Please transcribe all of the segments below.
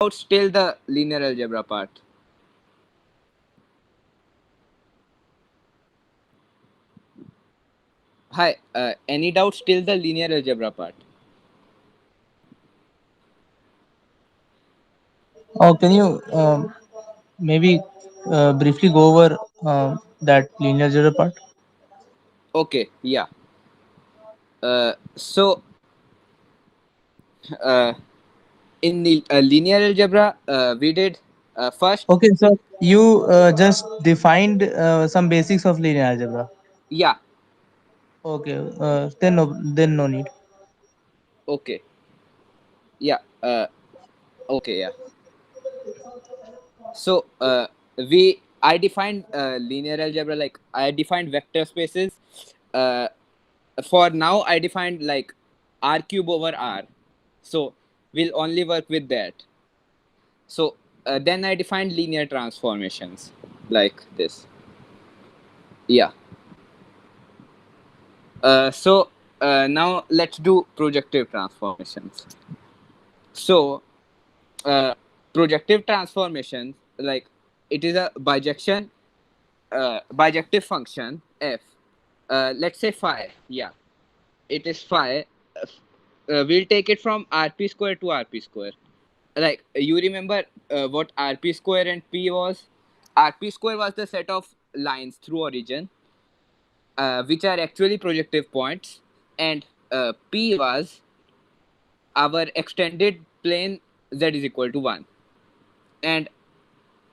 doubts till the linear algebra part? Hi, any doubts till the linear algebra part? Oh, can you maybe briefly go over that linear algebra part? Okay, yeah. So uh, in the linear algebra, we did first, Okay, so you just defined some basics of linear algebra. yeah, Okay, then no need. okay, yeah, okay, yeah. So we I defined linear algebra, like I defined vector spaces. Uh, for now, I defined like r cube over r. So we'll only work with that. So then I defined linear transformations like this. Yeah. So now let's do projective transformations. So uh, projective transformations, like it is a bijective function f. Let's say phi. Yeah, it is phi. We'll take it from rp square to rp square. Like you remember what rp square and p was? Rp square was the set of lines through origin, which are actually projective points, and p was our extended plane z is equal to 1. And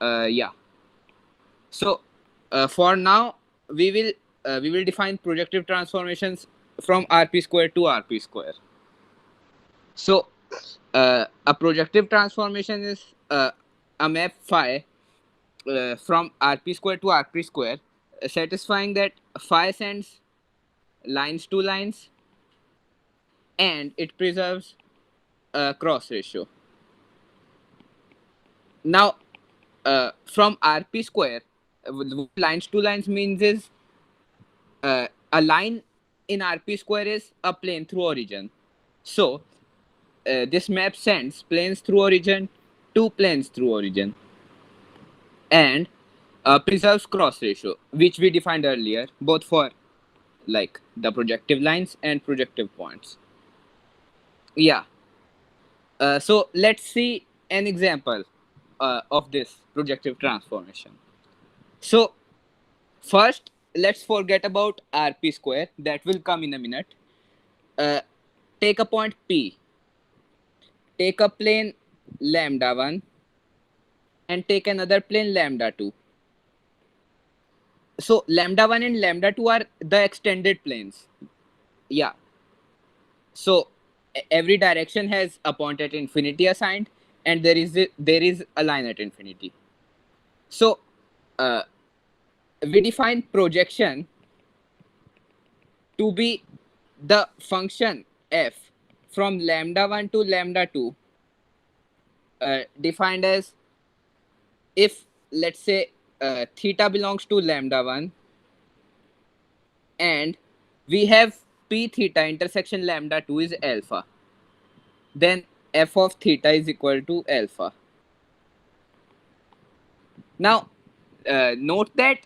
yeah, so for now we will define projective transformations from rp square to rp square. So a projective transformation is a map phi from rp square to rp square, satisfying that phi sends lines to lines and it preserves a cross ratio. Now from rp square, what lines to lines means is a line in rp square is a plane through origin. So this map sends planes through origin to planes through origin and preserves cross ratio, which we defined earlier, both for like the projective lines and projective points. Yeah. So let's see an example of this projective transformation. So first, let's forget about rp square. That will come in a minute. Uh, take a point P. Take a plane lambda 1 and take another plane lambda 2. So lambda 1 and lambda 2 are the extended planes. Yeah. So every direction has a point at infinity assigned, and there is a line at infinity. So uh, we define projection to be the function f from lambda 1 to lambda 2, defined as if, let's say, theta belongs to lambda 1 and we have p theta intersection lambda 2 is alpha, then f of theta is equal to alpha. Now note that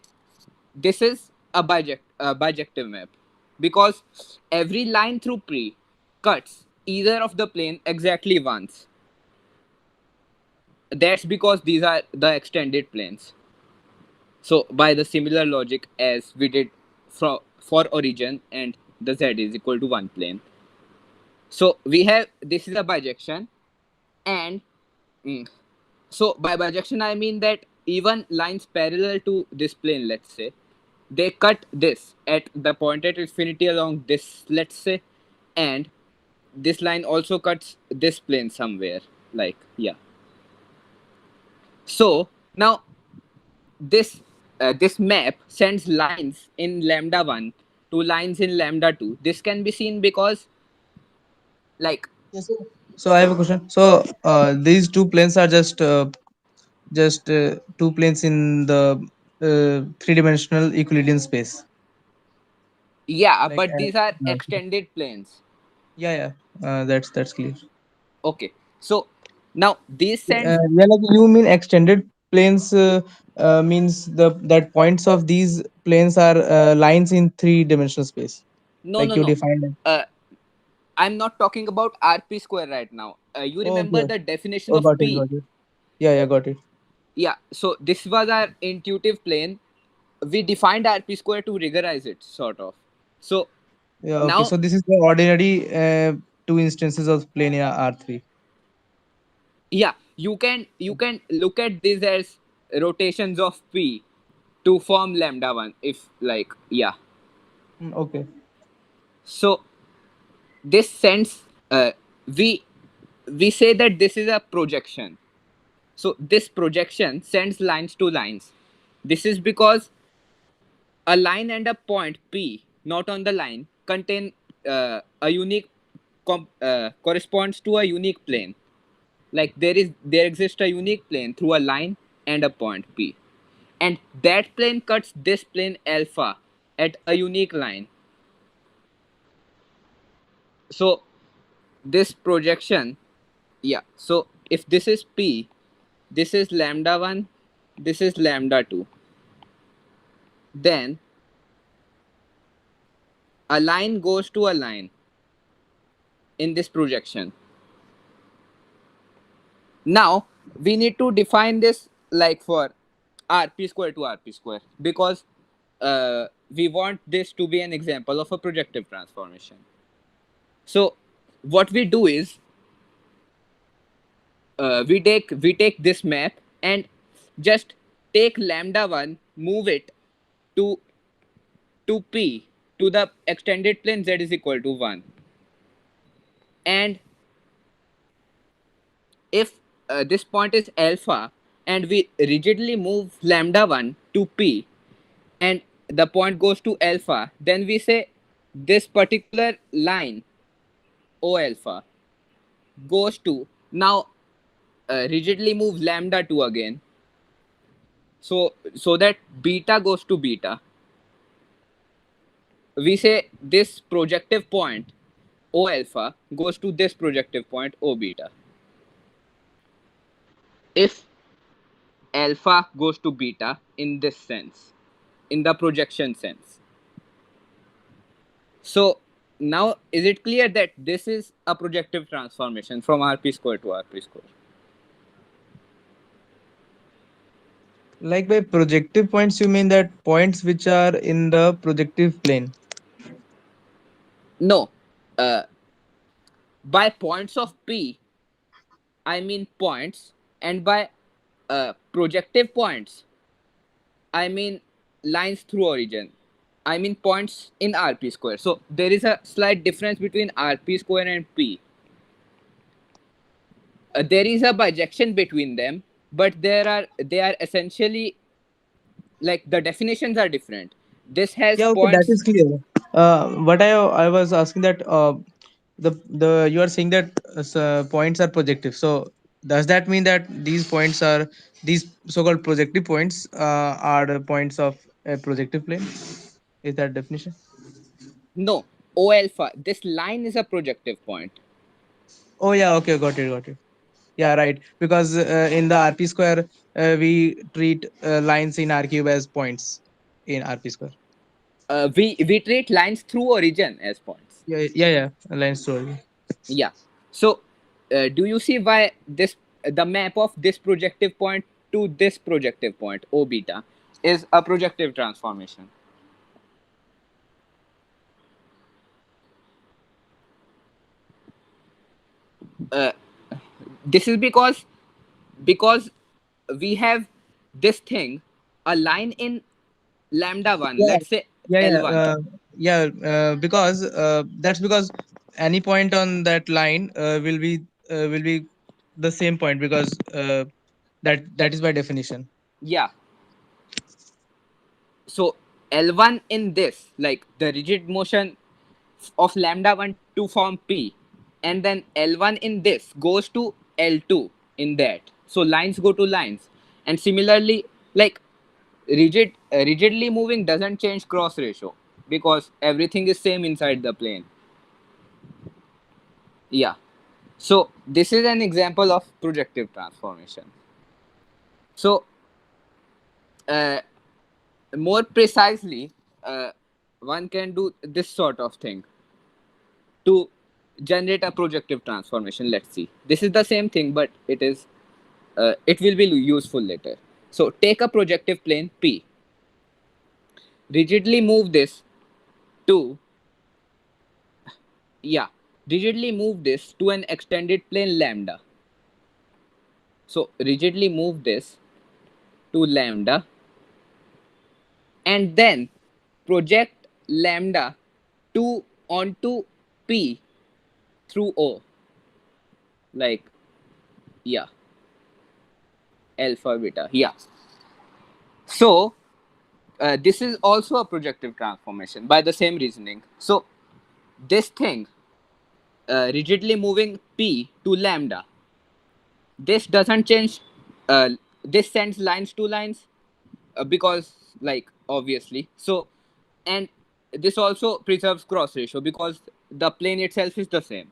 this is a bijective map because every line through P cuts either of the plane exactly once. That's because these are the extended planes. So by the similar logic as we did for origin and the z is equal to one plane. So we have, this is a bijection, and mm, so by bijection I mean that even lines parallel to this plane, let's say, they cut this at the point at infinity along this, let's say, and this line also cuts this plane somewhere, like, yeah. So now this map sends lines in lambda 1 to lines in lambda 2. This can be seen because, like, Yes, sir. So I have a question. So these two planes are just two planes in the three-dimensional Euclidean space. yeah, Like but these are uh, extended planes. yeah, yeah, that's clear. Okay, so Now this sends, Yeah, like you mean extended planes means the that points of these planes are lines in three-dimensional space, no, like no, you no. defined it. Uh, I'm not talking about RP square right now. You Oh, remember okay. the definition Oh, of got it, P? got it. Yeah, yeah, got it. Yeah. So this was our intuitive plane. We defined RP square to rigorize it, sort of. So Yeah, okay. now, So this is the ordinary two instances of plane in R3. yeah, you can look at this as rotations of P to form lambda one. If like, yeah. Okay. So this sends, we we say that this is a projection. So this projection sends lines to lines. This is because a line and a point P not on the line contain a unique corresponds to a unique plane. Like there exists a unique plane through a line and a point P, and that plane cuts this plane alpha at a unique line. So this projection, yeah. So if this is P, this is lambda 1, this is lambda 2, then a line goes to a line in this projection. Now we need to define this like for rp square to rp square, because we want this to be an example of a projective transformation. So what we do is, we take this map and just take lambda 1, move it to p, to the extended plane z is equal to 1. And if this point is alpha and we rigidly move lambda 1 to p and the point goes to alpha, then we say this particular line o alpha goes to, now rigidly move lambda 2 again, so that beta goes to beta. We say this projective point o alpha goes to this projective point o beta. If alpha goes to beta in this sense, in the projection sense. So now is it clear that this is a projective transformation from rp square to rp square? Like by projective points, you mean that points which are in the projective plane. No, uh, by points of p I mean points, and by projective points I mean lines through origin. I mean points in rp square. So there is a slight difference between rp square and p. There is a bijection between them, but they are essentially like the definitions are different. This has Yeah, okay, that points. is clear. What I was asking that the you are saying that points are projective. So does that mean that these points are these so-called projective points are the points of a projective plane? Is that definition? No, O alpha. This line is a projective point. Oh yeah, okay, got it, got it. Yeah, right. Because in the RP square, we treat lines in R cube as points in RP square. We treat lines through origin as points. Yeah, yeah, yeah. Line story. Yeah. So, do you see why this the map of this projective point to this projective point O beta is a projective transformation? Uh, this is because we have this thing, a line in lambda 1, Yeah, let's say yeah, yeah, L1. yeah. Because that's because any point on that line will be the same point because that is by definition. Yeah. So L1 in this, like the rigid motion of lambda 1 to form P, and then L1 in this goes to L2 in that. So lines go to lines. And similarly, like rigidly moving doesn't change cross ratio because everything is same inside the plane. Yeah. So this is an example of projective transformation. So uh, more precisely, one can do this sort of thing to generate a projective transformation. Let's see. This is the same thing, but it will be useful later. So take a projective plane P. Rigidly move this to yeah. Rigidly move this to an extended plane lambda. So rigidly move this to lambda, and then project lambda 2 onto P through O, like yeah, alpha beta, yeah. So this is also a projective transformation by the same reasoning. So this thing, rigidly moving P to lambda, this doesn't change, this sends lines to lines, because like obviously. So and this also preserves cross ratio because the plane itself is the same.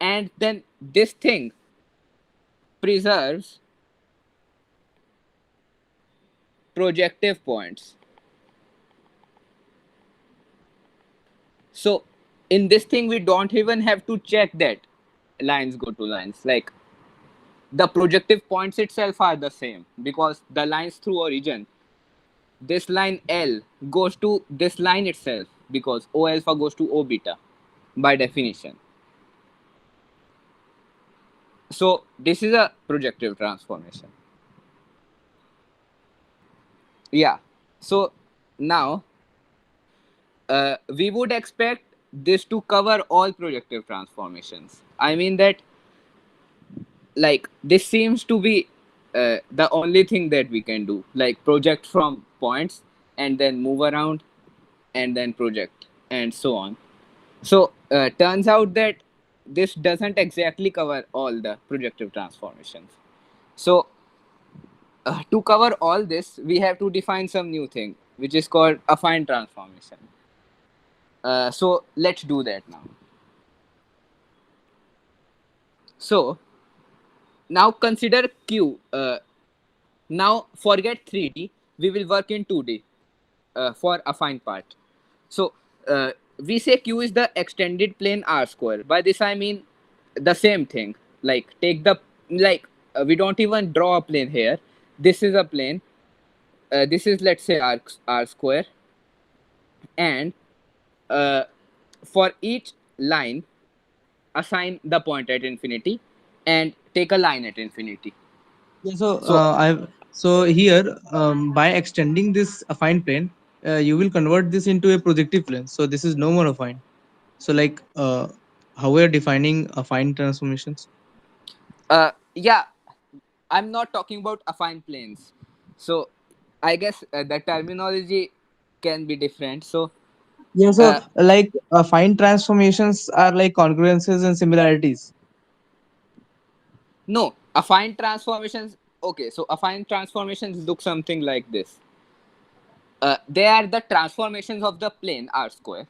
And then this thing preserves projective points. So in this thing we don't even have to check that lines go to lines, like the projective points itself are the same because the lines through origin, this line L goes to this line itself because O alpha goes to O beta by definition. So this is a projective transformation. Yeah. So now we would expect this to cover all projective transformations. I mean that, like, this seems to be the only thing that we can do, like project from points and then move around and then project and so on. So turns out that this doesn't exactly cover all the projective transformations. So to cover all this, we have to define some new thing, which is called affine transformation. So let's do that now. So now consider Q. Now forget 3D. We will work in 2D for affine part. So we say Q is the extended plane R square. By this I mean the same thing. Like take the, like we don't even draw a plane here. This is a plane. This is, let's say, R square, and uh, for each line assign the point at infinity and take a line at infinity. Yeah, so So here, by extending this affine plane, you will convert this into a projective plane. So this is no more affine. So like how we are defining affine transformations. yeah, I'm not talking about affine planes. So I guess the terminology can be different. So Yeah, so uh, like affine transformations are like congruences and similarities. no, affine transformations. Okay, so affine transformations look something like this. They are the transformations of the plane R square.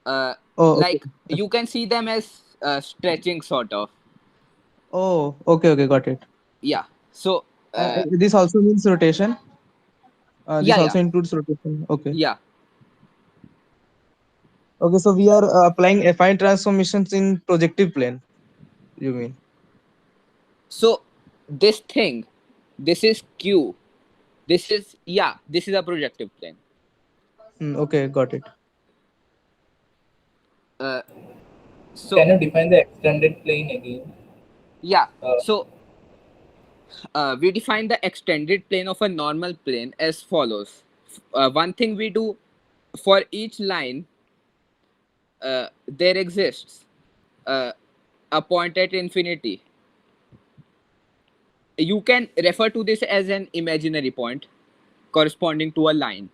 Oh, okay. Like you can see them as stretching sort of. Oh, okay, okay, got it. Yeah. So This also means rotation. This yeah, yeah, also includes rotation. Okay. yeah. Okay, so we are applying affine transformations in projective plane. You mean? So this thing, this is Q. This is, yeah, this is a projective plane. Okay, got it. Uh, Can so you define the extended plane again? yeah, Uh, so we define the extended plane of a normal plane as follows. One thing we do, for each line, there exists uh, a point at infinity. You can refer to this as an imaginary point corresponding to a line.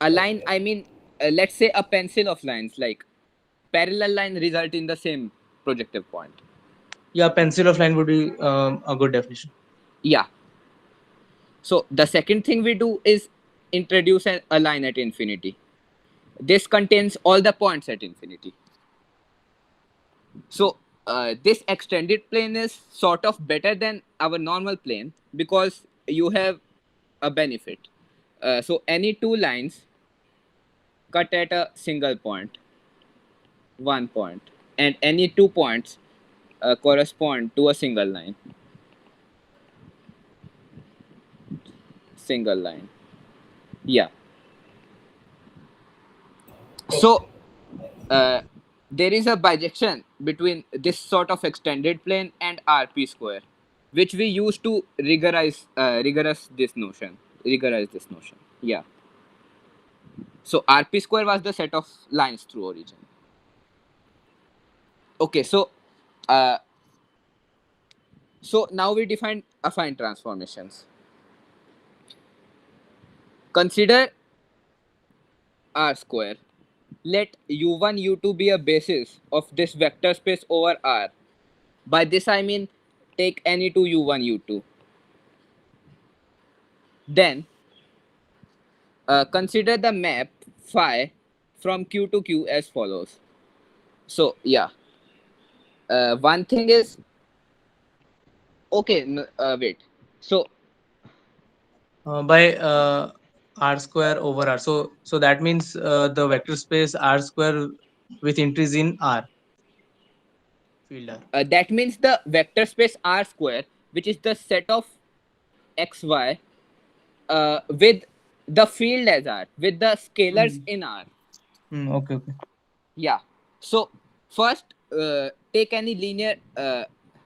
A line, okay. I mean, let's say a pencil of lines, like parallel line result in the same projective point. Yeah, pencil of line would be a good definition. Yeah. So the second thing we do is introduce a line at infinity. This contains all the points at infinity. So this extended plane is sort of better than our normal plane because you have a benefit. So any two lines cut at a single point, 1 point, and any 2 points correspond to a single line. Yeah. So Okay. uh, there is a bijection between this sort of extended plane and RP square, which we use to rigorize this notion. Yeah. So RP square was the set of lines through origin. Okay, uh, so now we define affine transformations. Consider R square. Let u1 u2 be a basis of this vector space over R. By this I mean take any two u1 u2. Then consider the map phi from Q to Q as follows. So yeah, one thing is okay. Wait. So By r square over r. So that means the vector space r square with entries in r field r. that means the vector space R square, which is the set of x y with the field as R, with the scalars Mm. in R. Okay, okay. Yeah. So first, take any linear.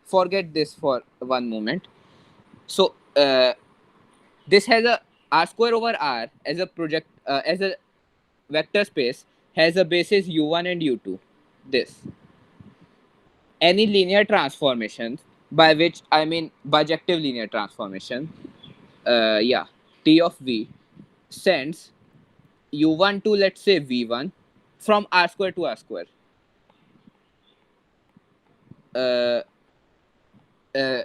Forget this for one moment. So this has a R square over R as a project as a vector space has a basis u1 and u2. This any linear transformation, by which I mean bijective linear transformation. Yeah, T of v sends u1 to let's say v1 from R square to R square. Uh, uh,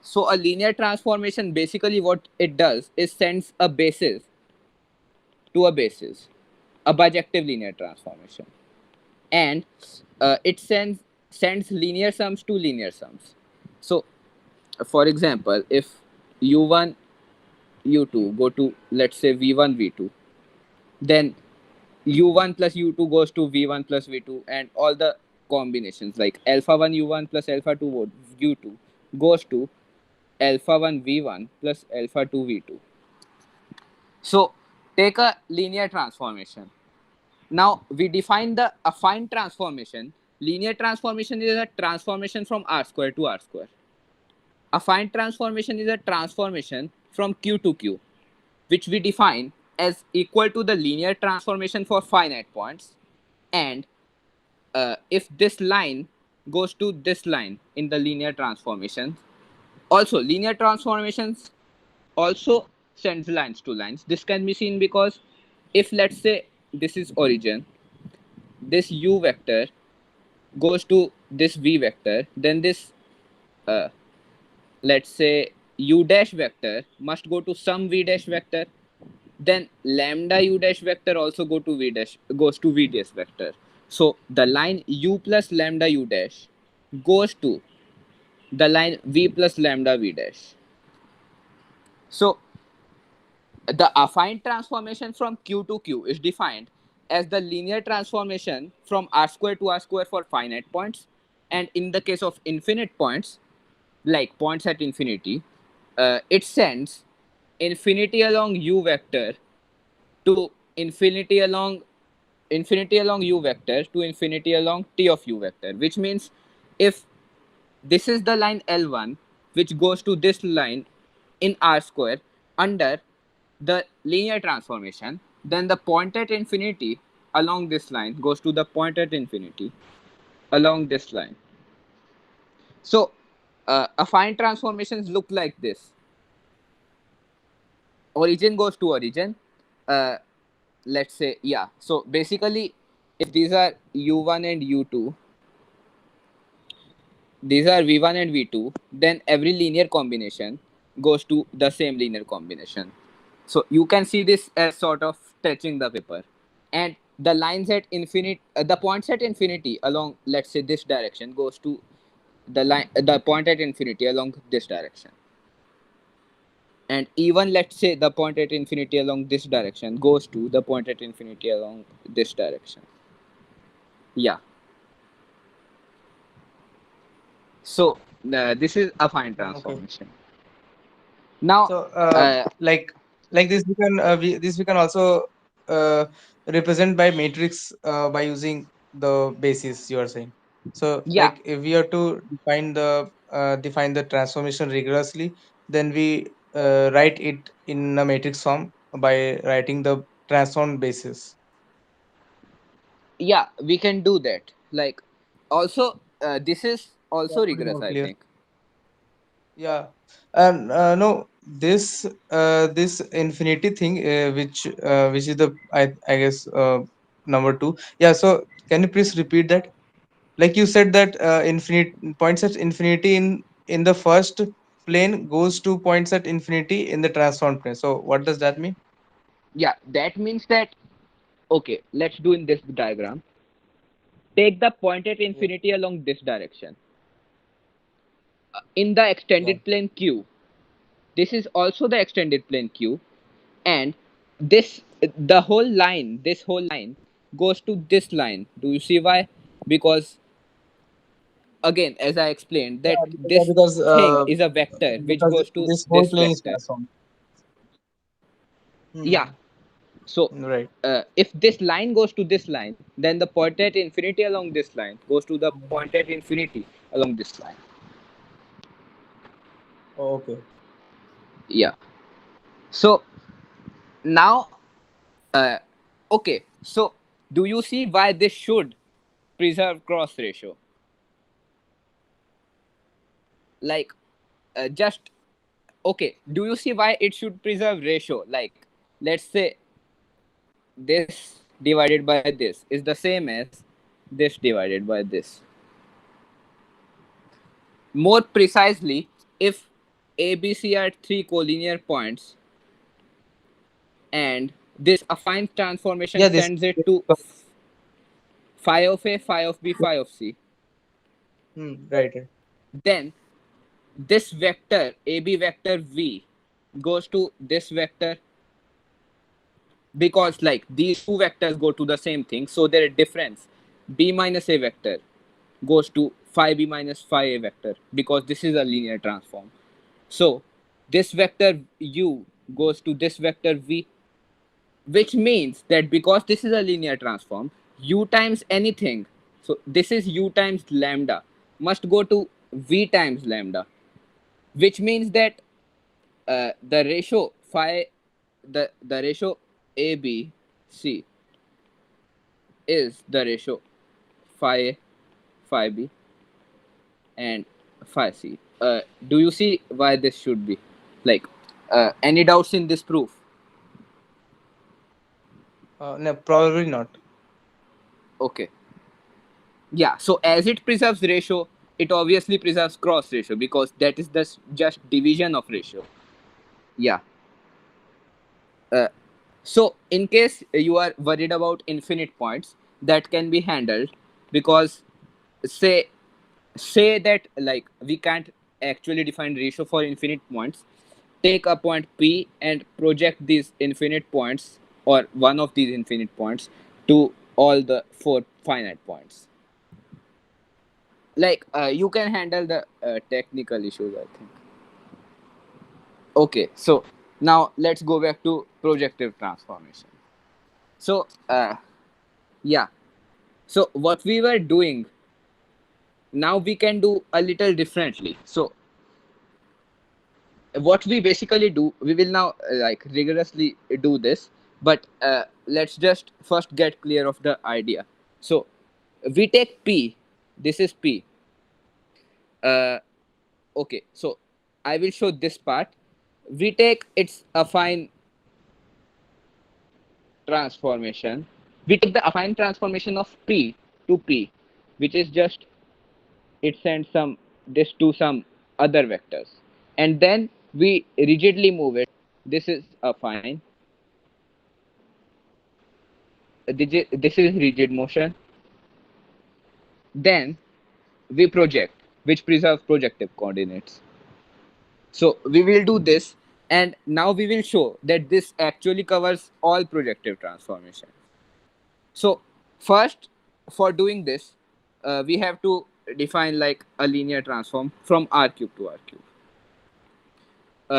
so a linear transformation basically what it does is sends a basis to a basis, a bijective linear transformation, and it sends linear sums to linear sums. So for example, if u1 u2 go to let's say v1 v2, then u1 plus u2 goes to v1 plus v2, and all the combinations like alpha 1 u1 plus alpha 2 u2 goes to alpha 1 v1 plus alpha 2 v2. So take a linear transformation. Now we define the affine transformation. Linear transformation is a transformation from R square to R square. Affine transformation is a transformation from Q to Q, which we define as equal to the linear transformation for finite points. And if this line goes to this line in the linear transformation, also linear transformations also sends lines to lines. This can be seen because if let's say this is origin, this u vector goes to this v vector, then this uh, let's say u dash vector must go to some v dash vector, then lambda u dash vector also goes to v dash vector. So the line u plus lambda u dash goes to the line v plus lambda v dash. So the affine transformation from Q to Q is defined as the linear transformation from R square to R square for finite points, and in the case of infinite points, like points at infinity, it sends infinity along u vector to infinity along u vector to infinity along t of u vector, which means if this is the line L1 which goes to this line in R square under the linear transformation, then the point at infinity along this line goes to the point at infinity along this line. So affine transformations look like this. Origin goes to origin. Uh, let's say, yeah. So basically, if these are u1 and u2, these are v1 and v2, then every linear combination goes to the same linear combination. So you can see this as sort of stretching the paper. And the lines at infinite, the points at infinity along, let's say, this direction goes to the point at infinity along this direction. And even, let's say, the point at infinity along this direction goes to the point at infinity along this direction. Yeah. So this is affine Okay. transformation. Now, So uh, like this we can also represent by matrix by using the basis you are saying. So yeah, like if we have to define the transformation rigorously, then we write it in a matrix form by writing the transform basis. yeah, we can do that. Like, also, this is Yeah, also could you rigorous, more I clear? think. Yeah, and no, this infinity thing, which is the I guess number two. Yeah, so can you please repeat that? Like you said that infinite points at infinity in the first plane goes to points at infinity in the transform plane. So what does that mean? Yeah, that means that, okay, let's do in this diagram. Take the point at Yeah, infinity along this direction. In the yeah, extended plane Q, this is also the extended plane Q, and this this whole line goes to this line. Do you see why? Because, again, as I explained, that yeah, this thing is a vector which because goes to this whole this plane is vector. transformed. Yeah. Hmm. So Right. if this line goes to this line, then the point at infinity along this line goes to the point at infinity along this line. Okay. Yeah. So now, uh, okay. So do you see why this should preserve cross ratio? Like, just okay. Do you see why it should preserve ratio? Like, let's say this divided by this is the same as this divided by this. More precisely, if ABC are three collinear points and this affine transformation Yeah, this. sends it to phi of A, phi of B, phi of C, Right, right. then this vector AB vector V goes to this vector, because like these two vectors go to the same thing, so their difference B minus A vector goes to phi B minus phi A vector, because this is a linear transform. So this vector U goes to this vector V, which means that because this is a linear transform, U times anything, so this is U times lambda, must go to V times lambda, which means that the ratio phi, the ratio ABC is the ratio phi A, phi B, and phi C. Do you see why this should be? Like, any doubts in this proof? No, probably not. Okay. Yeah. So as it preserves ratio, it obviously preserves cross ratio, because that is the just division of ratio. Yeah. Uh, so in case you are worried about infinite points, that can be handled, because say say that like we can't actually define ratio for infinite points. Take a point P and project these infinite points, or one of these infinite points, to all the four finite points. Like, you can handle the technical issues, I think. Okay, so now let's go back to projective transformation. So yeah, so what we were doing, now we can do a little differently. So what we basically do, we will now like rigorously do this, but let's just first get clear of the idea. So we take P, this is P. uh, okay, so I will show this part. We take its affine transformation. We take the affine transformation of P to P, which is just, it sends some this to some other vectors, and then we rigidly move it. This is affine, this is rigid motion. Then we project, which preserves projective coordinates. So we will do this, and now we will show that this actually covers all projective transformations. So first, for doing this, we have to define like a linear transform from R cube to R cube.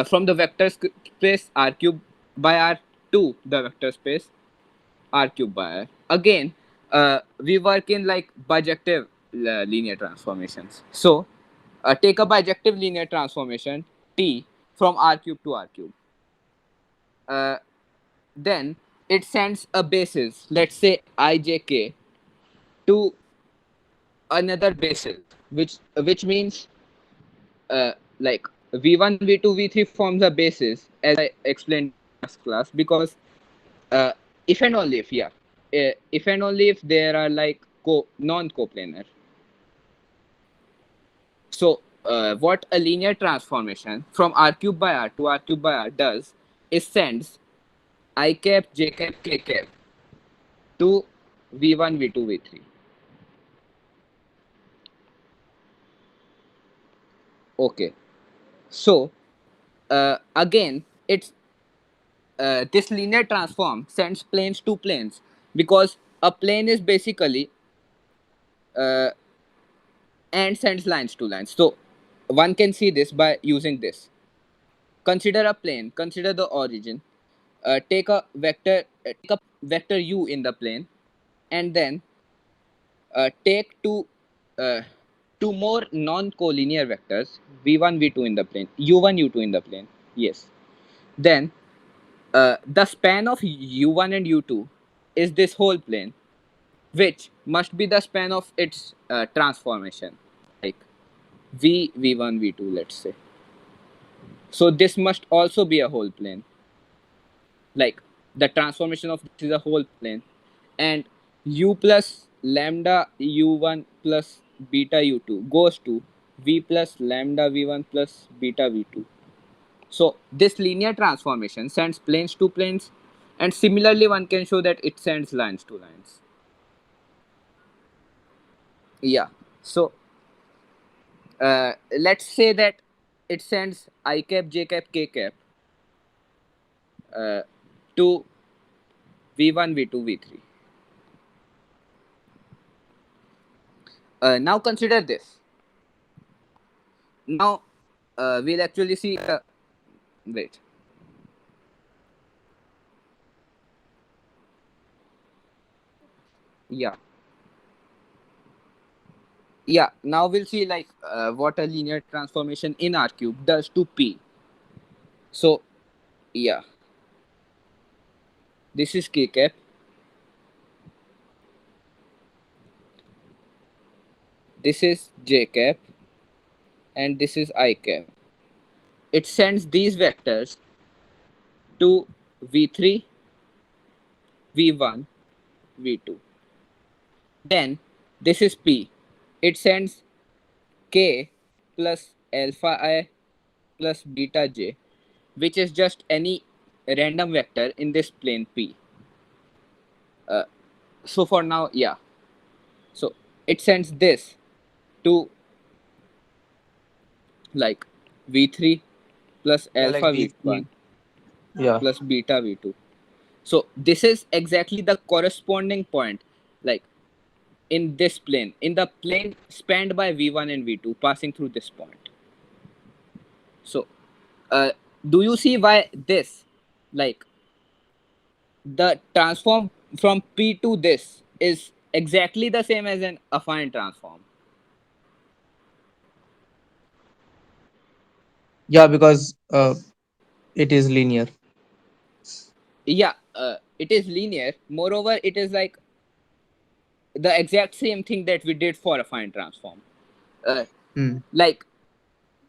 From the vector space R cube by R to the vector space R cube by R. Again, we work in like bijective linear transformations. So take a bijective linear transformation T from R cube to R cube. Uh, then it sends a basis, let's say ijk, to another basis, which means like v1 v2 v3 forms a basis, as I explained in the last class, because uh, if and only if, yeah, if and only if there are like non-coplanar. So what a linear transformation from r cube by r to r cube by r does is sends I cap j cap k cap to v1 v2 v3. Okay, so again it's this linear transform sends planes to planes, because a plane is basically uh, and sends lines to lines. So one can see this by using this. Consider a plane, consider the origin, take a vector u in the plane, and then take uh, two more non-collinear vectors v1 v2 in the plane, u1 u2 in the plane. Yes. Then the span of u1 and u2 is this whole plane, which must be the span of its transformation, like v1 v2, let's say. So this must also be a whole plane, like the transformation of this is a whole plane, and u plus lambda u1 plus beta u2 goes to v plus lambda v1 plus beta v2. So this linear transformation sends planes to planes, and similarly one can show that it sends lines to lines. Yeah. So let's say that it sends I cap, j cap, k cap uh, to v1, v2, v3. Now consider this. Now we'll actually see. Wait. Yeah. Yeah. Now we'll see like what a linear transformation in R cube does to P. So yeah, this is k cap. This is j cap, and this is I cap. It sends these vectors to v3, v1, v2. Then this is P. It sends k plus alpha I plus beta j, which is just any random vector in this plane P. Uh, so for now, yeah. So it sends this to like v3 plus Yeah, like alpha these three. v1 Yeah. plus beta v2. So this is exactly the corresponding point, like in this plane, in the plane spanned by v1 and v2 passing through this point. So do you see why this, like the transform from P to this is exactly the same as an affine transform? Yeah, because it is linear. Yeah, it is linear. Moreover, it is like the exact same thing that we did for affine transform. Uh, Hmm. like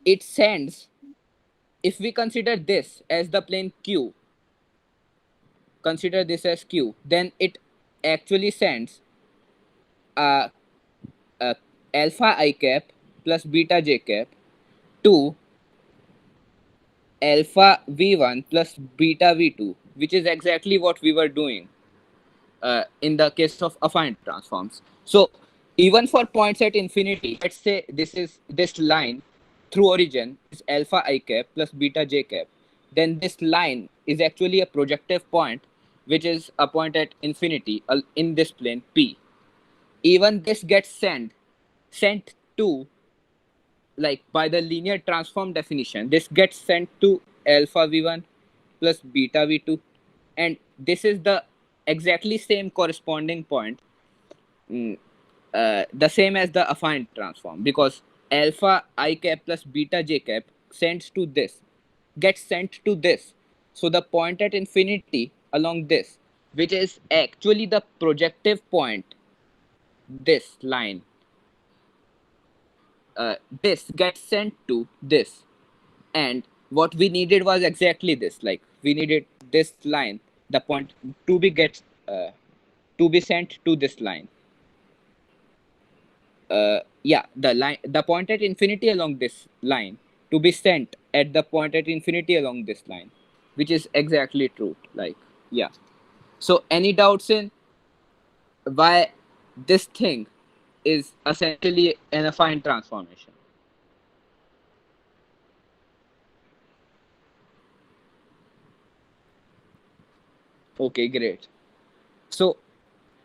it sends, if we consider this as the plane Q, consider this as Q, then it actually sends uh, uh, alpha I cap plus beta j cap to alpha v1 plus beta v2, which is exactly what we were doing. in the case of affine transforms. So even for points at infinity, let's say this line through origin is alpha I cap plus beta j cap, then this line is actually a projective point, which is a point at infinity in this plane P. Even this gets sent to, like, by the linear transform definition, this gets sent to alpha v1 plus beta v2, and this is the exactly same corresponding point, mm, the same as the affine transform, because alpha I cap plus beta j cap sends to this gets sent to this. So the point at infinity along this, which is actually the projective point, this line, this gets sent to this, and what we needed was exactly this, like we needed this line, the point, to be get to be sent to this line. Yeah, the point at infinity along this line to be sent at the point at infinity along this line, which is exactly true, like, yeah. So any doubts in why this thing is essentially an affine transformation? Okay, great. So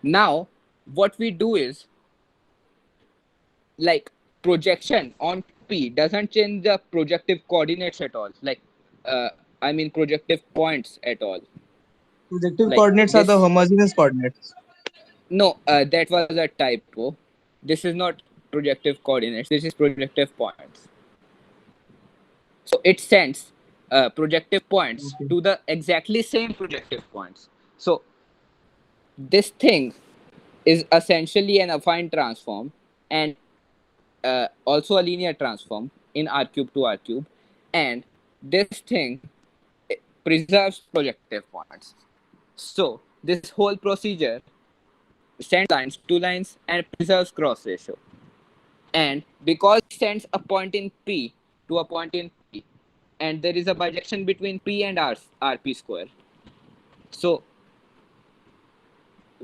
now what we do is, like, projection on P doesn't change the projective coordinates at all, like, uh, I mean projective points at all, Projective like coordinates are the this. homogeneous coordinates. No, that was a typo. This is not projective coordinates, this is projective points. So it sends projective points Okay. to the exactly same projective points. So this thing is essentially an affine transform, and also a linear transform in R cube to R cube, and this thing preserves projective points. So this whole procedure sends lines to lines and preserves cross ratio. And because it sends a point in P to a point in P, and there is a bijection between P and RP square. So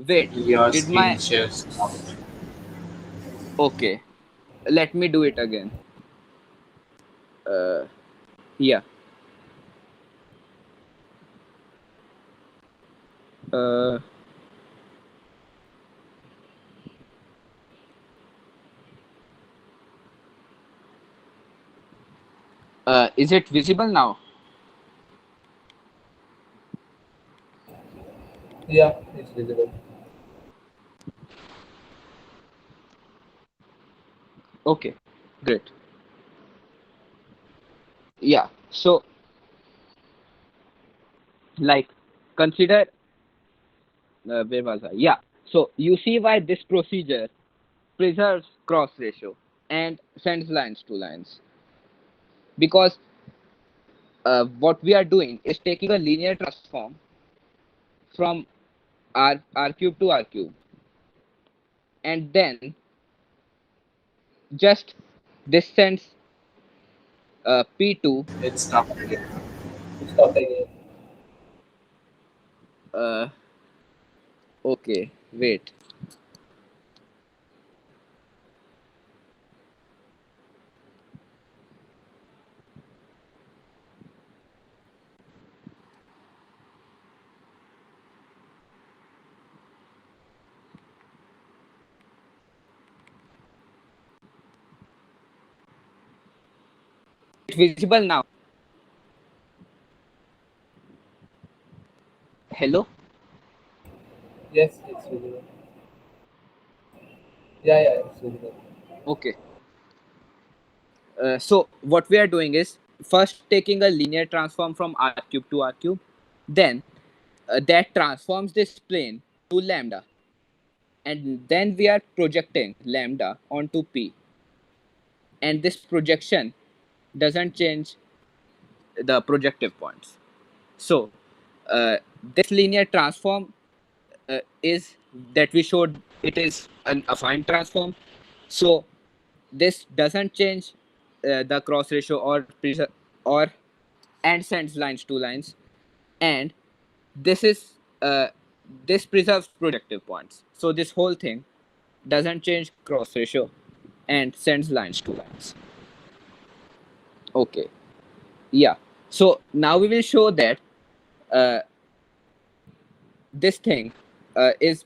wait, Your did screen my shares now. okay? Let me do it again. Uh, yeah. Uh, is it visible now? Yeah, it's visible. Okay, great. Yeah. So, like, consider, where was I? Yeah. So you see why this procedure preserves cross ratio and sends lines to lines, because what we are doing is taking a linear transform from R cube to R cube, and then just this sends P2. It's stopped again. It's stopped again. Uh, okay, wait. It's visible now. Hello. Yes, it's visible. Yeah, yeah, it's visible. Okay. So what we are doing is first taking a linear transform from R cube to R cube, then that transforms this plane to lambda, and then we are projecting lambda onto P, and this projection doesn't change the projective points. So this linear transform is that we showed, it is an affine transform. So this doesn't change the cross ratio or and sends lines to lines, and this is this preserves projective points. So this whole thing doesn't change cross ratio and sends lines to lines. Okay, yeah. So now we will show that uh, this thing is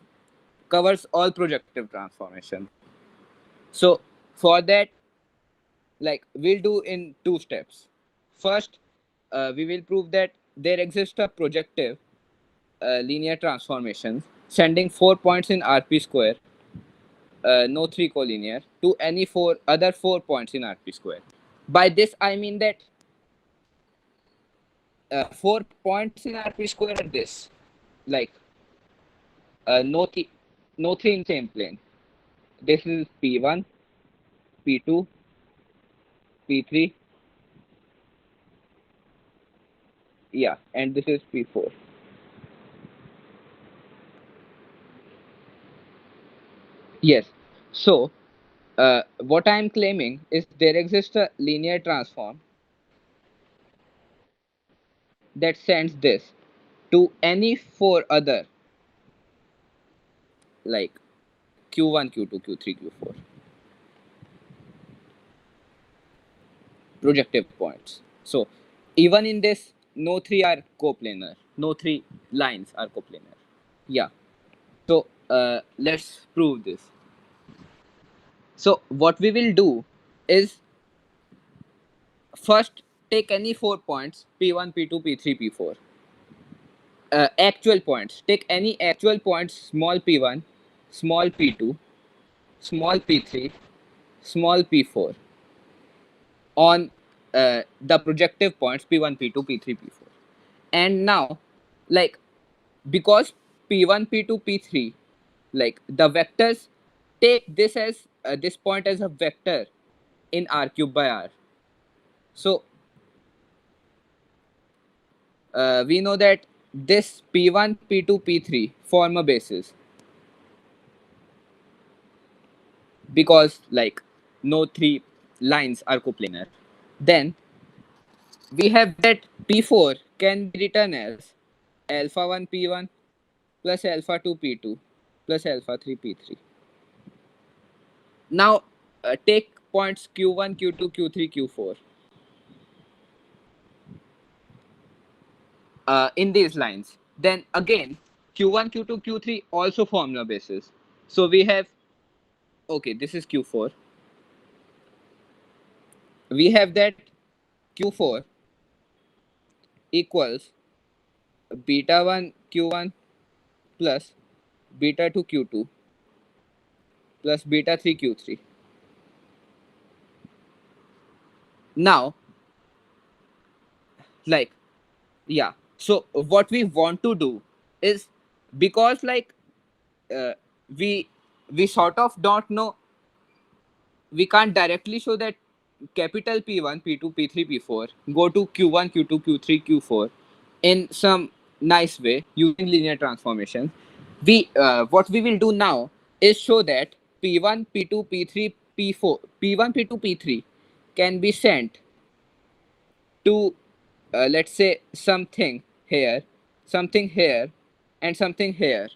covers all projective transformation. So for that, like we'll do in two steps. First, we will prove that there exists a projective linear transformation sending 4 points in RP square, no three collinear, to any other 4 points in RP square. By this I mean that 4 points in RP square are this, like no no three in same plane. This is P1, P2, P3, yeah, and this is P4. Yes. So what I am claiming is there exists a linear transform that sends this to any four other, like Q1, Q2, Q3, Q4 projective points. So even in this, no three are coplanar, no three lines are coplanar. Yeah. So let's prove this. So what we will do is first take any 4 points P1, P2, P3, P4. Actual points. Take any actual points small p1, small p2, small p3, small p4 on the projective points p1, p2, p3, p4. And now, like, because p1, p2, p3, like the vectors, take this as this point as a vector in r cube by r. So we know that this p1, p2, p3 form a basis because like no three lines are coplanar. Then we have that P4 can be written as alpha 1 P1 plus alpha 2 P2 plus alpha 3 P3. Now take points Q1, Q2, Q3, Q4 in these lines. Then again Q1, Q2, Q3 also form a basis. So we have, okay, this is Q4. We have that Q4 equals beta 1 Q1 plus beta 2 Q2 plus beta 3 Q3. Now, like, yeah. So what we want to do is, because like uh, we we sort of don't know, we can't directly show that capital P1, P2, P3, P4 go to Q1, Q2, Q3, Q4 in some nice way using linear transformations. We what we will do now is show that P1, P2, P3, P4, P1, P2, P3 can be sent to let's say something here, and something here,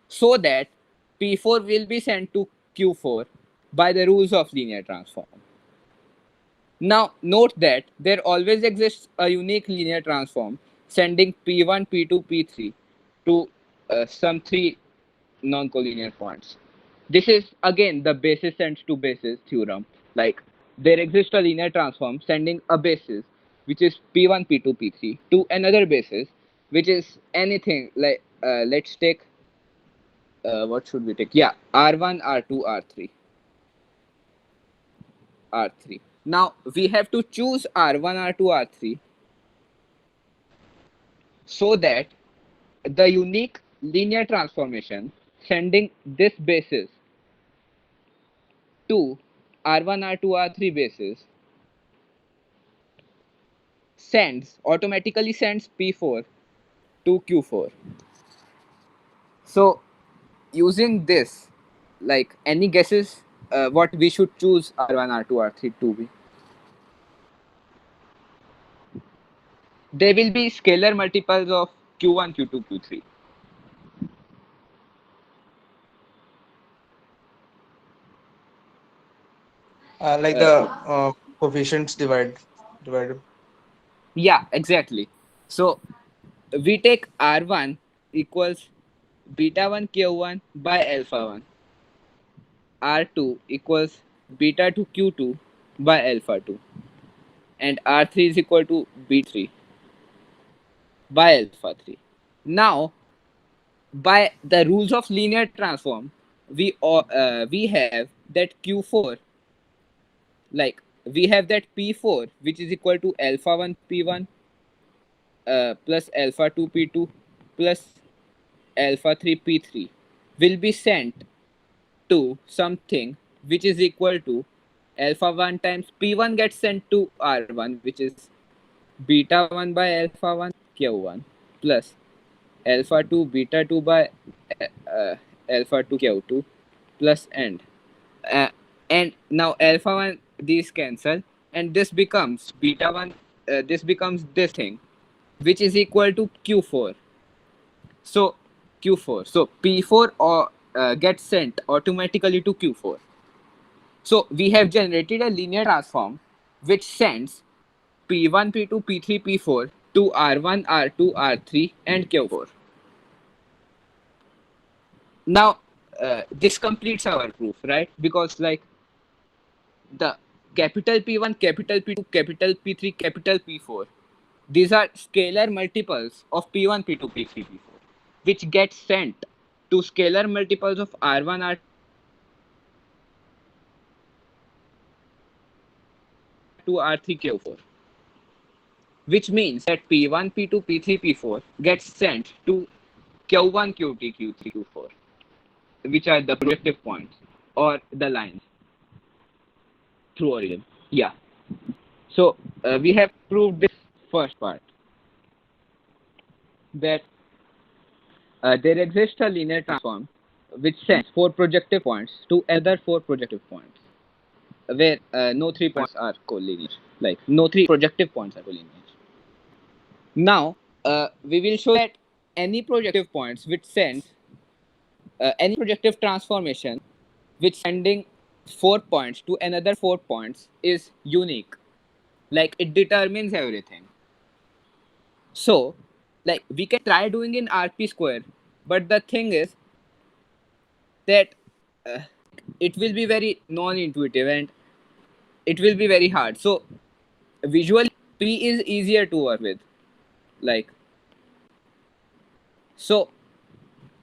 so that P4 will be sent to Q4 by the rules of linear transform. Now note that there always exists a unique linear transform sending P1, P2, P3 to some three non-collinear points. This is again the basis sends to basis theorem. Like there exists a linear transform sending a basis which is P1, P2, P3 to another basis which is anything like let's take what should we take? Yeah, R1, R2, R3, R3. Now we have to choose R1, R2, R3 so that the unique linear transformation sending this basis to R1, R2, R3 basis automatically sends P4 to Q4. So using this, like any guesses what we should choose R1, R2, R3 to be? They will be scalar multiples of Q1, Q2, Q3. Like Uh, the coefficients divided. yeah, exactly. So we take R1 equals beta 1 Q1 by alpha 1. R2 equals beta 2 Q2 by alpha 2. And R3 is equal to beta 3 by alpha 3. Now, by the rules of linear transform, we have that Q4, like we have that P4, which is equal to alpha 1 P1 plus alpha 2 P2 plus alpha 3 P3 will be sent to something which is equal to alpha 1 times P1 gets sent to R1, which is beta 1 by alpha 1 Q1 plus alpha 2 beta 2 by alpha 2 Q2 plus end. Uh, and now alpha 1 these cancel, and this becomes beta 1, this becomes this thing which is equal to Q4. So Q4. So P4 or gets sent automatically to Q4. So we have generated a linear transform which sends P1, P2, P3, P4 to R1, R2, R3, and Q4. Now, this completes our proof, right? Because like the capital P1, capital P2, capital P3, capital P4, these are scalar multiples of P1, P2, P3, P4, which get sent to scalar multiples of R1, R2, R3, Q4, which means that P1, P2, P3, P4 gets sent to Q1, Q2, Q3, Q4, which are the projective points or the lines through origin. Yeah. So we have proved this first part, that there exists a linear transform which sends four projective points to other four projective points, where no three points are collinear. Like no three projective points are collinear. Now we will show that any projective points which sends any projective transformation which sending 4 points to another 4 points is unique. Like it determines everything. So, like we can try doing in RP square, but the thing is that uh, it will be very non-intuitive and it will be very hard. So, visually, P is easier to work with. Like, so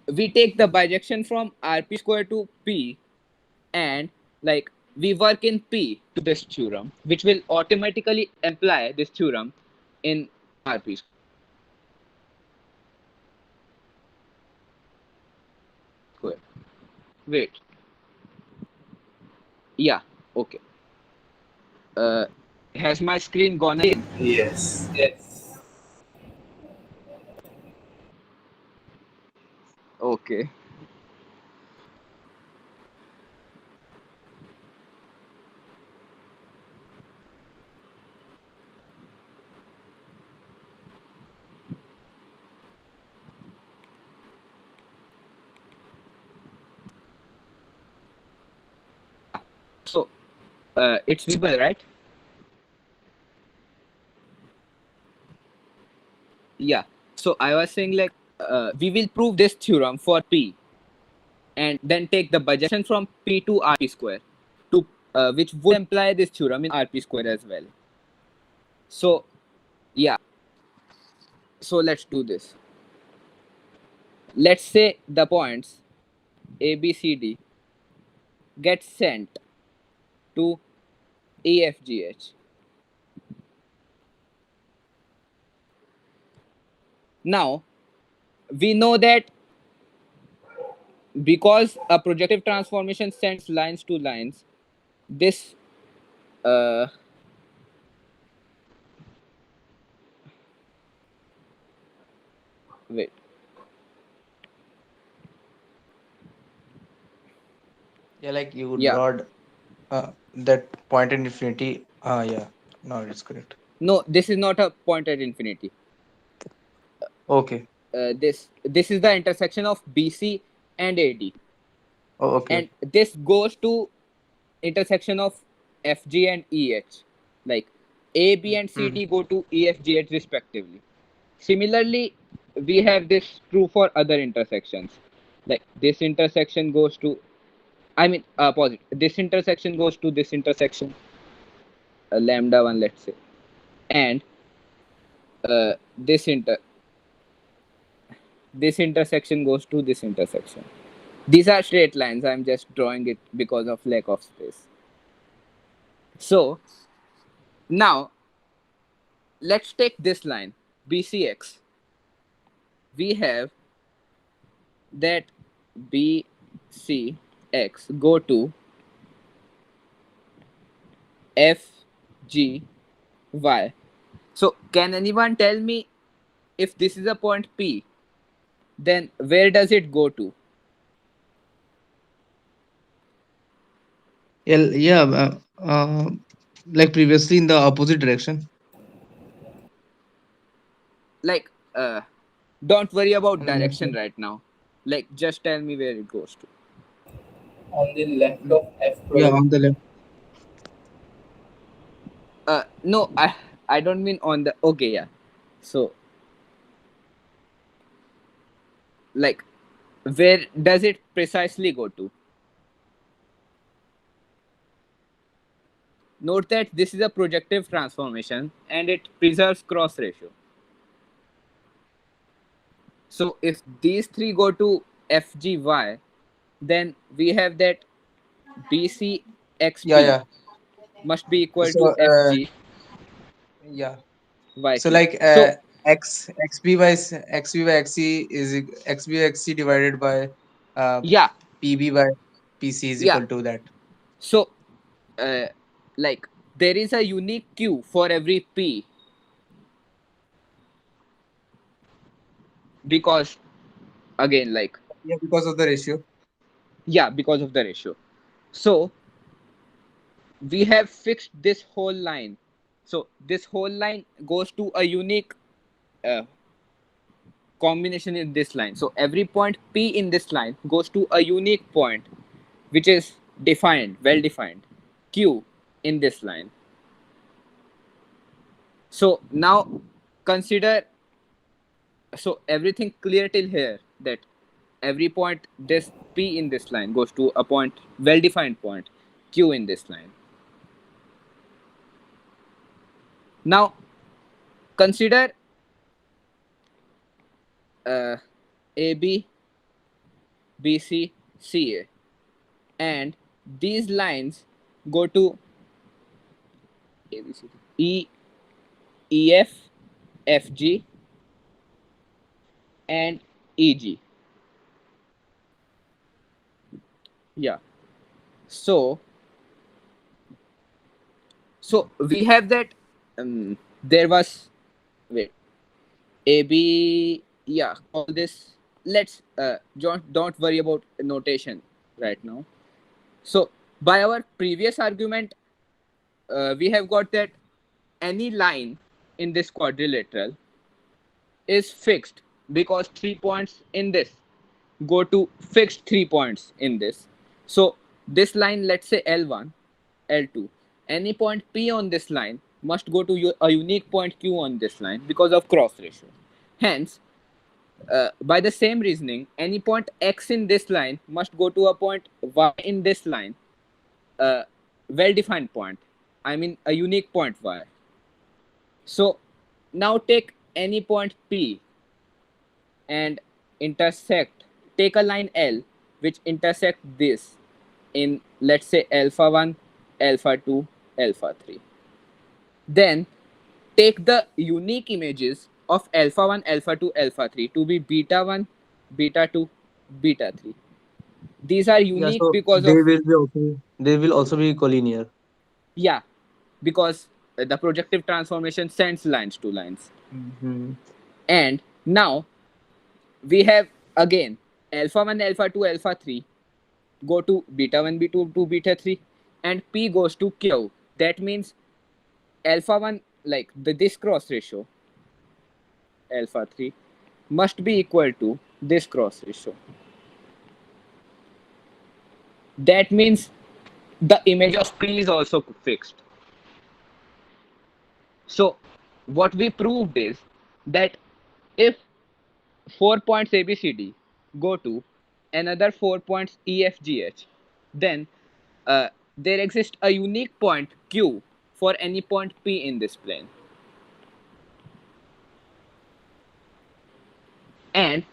we take the bijection from RP square to P, and like we work in P to this theorem, which will automatically imply this theorem in RP square. Wait, yeah, okay. Has my screen gone again? Yes. Yes. Okay. Yeah. So it's visible, right? Yeah. So I was saying like we will prove this theorem for P and then take the bijection from P to RP square to which would imply this theorem in RP square as well. So yeah. So let's do this. Let's say the points A, B, C, D get sent to E, F, G, H. Now we know that because a projective transformation sends lines to lines, this uh, wait, Yeah, like you yeah, drawed that point in infinity. Yeah. No, it's correct. no, this is not a point at infinity. Okay. This is the intersection of BC and AD, Oh, okay. and this goes to intersection of FG and EH. Like A, B, and Hmm. CD go to EF, GH respectively. Similarly, we have this true for other intersections. Like this intersection goes to, I mean, opposite. This intersection goes to this intersection, lambda 1, let's say. And uh, this inter this intersection goes to this intersection. These are straight lines. I'm just drawing it because of lack of space. So now let's take this line BCX. We have that BCX go to FGY. So can anyone tell me, if this is a point P, then where does it go to? Yeah, like previously in the opposite direction. Like, don't worry about Mm, direction right now. Like, just tell me where it goes to. On the left mm, of F yeah, probably. on the left. No, I don't mean on the. Okay, yeah. So, like, where does it precisely go to? Note that this is a projective transformation and it preserves cross ratio. So if these three go to FGY, then we have that Yeah, BCXP yeah. must be equal So to FGYP. yeah. So So xb by xb by xc is xb by xc divided by uh, yeah, pb by pc is yeah. equal to that. So uh, like there is a unique Q for every P, because again, like, Yeah, because of the ratio. yeah, because of the ratio. So we have fixed this whole line. So this whole line goes to a unique uh, combination in this line. So every point P in this line goes to a unique point which is defined, well defined, Q in this line. So now consider, so everything clear till here, that every point this P in this line goes to a point, well defined point Q in this line. Now consider uh, AB, BC, CA, and these lines go to ABCD, EF, FG, and EG. Yeah. So we have that. There was, wait, AB. Yeah. Call this. Let's don't worry about notation right now. So by our previous argument, we have got that any line in this quadrilateral is fixed, because 3 points in this go to fixed 3 points in this. So this line, let's say L1, L2, any point P on this line must go to a unique point Q on this line because of cross ratio. Hence, by the same reasoning, any point X in this line must go to a point Y in this line, a well defined point. I mean, a unique point Y. So now take any point P and intersect, take a line L which intersect this in, let's say, alpha 1, alpha 2, alpha 3. Then take the unique images of alpha 1, alpha 2, alpha 3 to be beta 1, beta 2, beta 3. These are Yeah, unique so because of, they will also be collinear. yeah, because the projective transformation sends lines to lines. Hmm. And now we have again alpha 1, alpha 2, alpha 3 go to beta 1, beta 2, beta 3, and P goes to Q. That means alpha 1, like this cross ratio, alpha 3, must be equal to this cross ratio. That means the image of P is also fixed. So what we proved is that if 4 points ABCD go to another 4 points EFGH, then there exists a unique point Q for any point P in this plane. And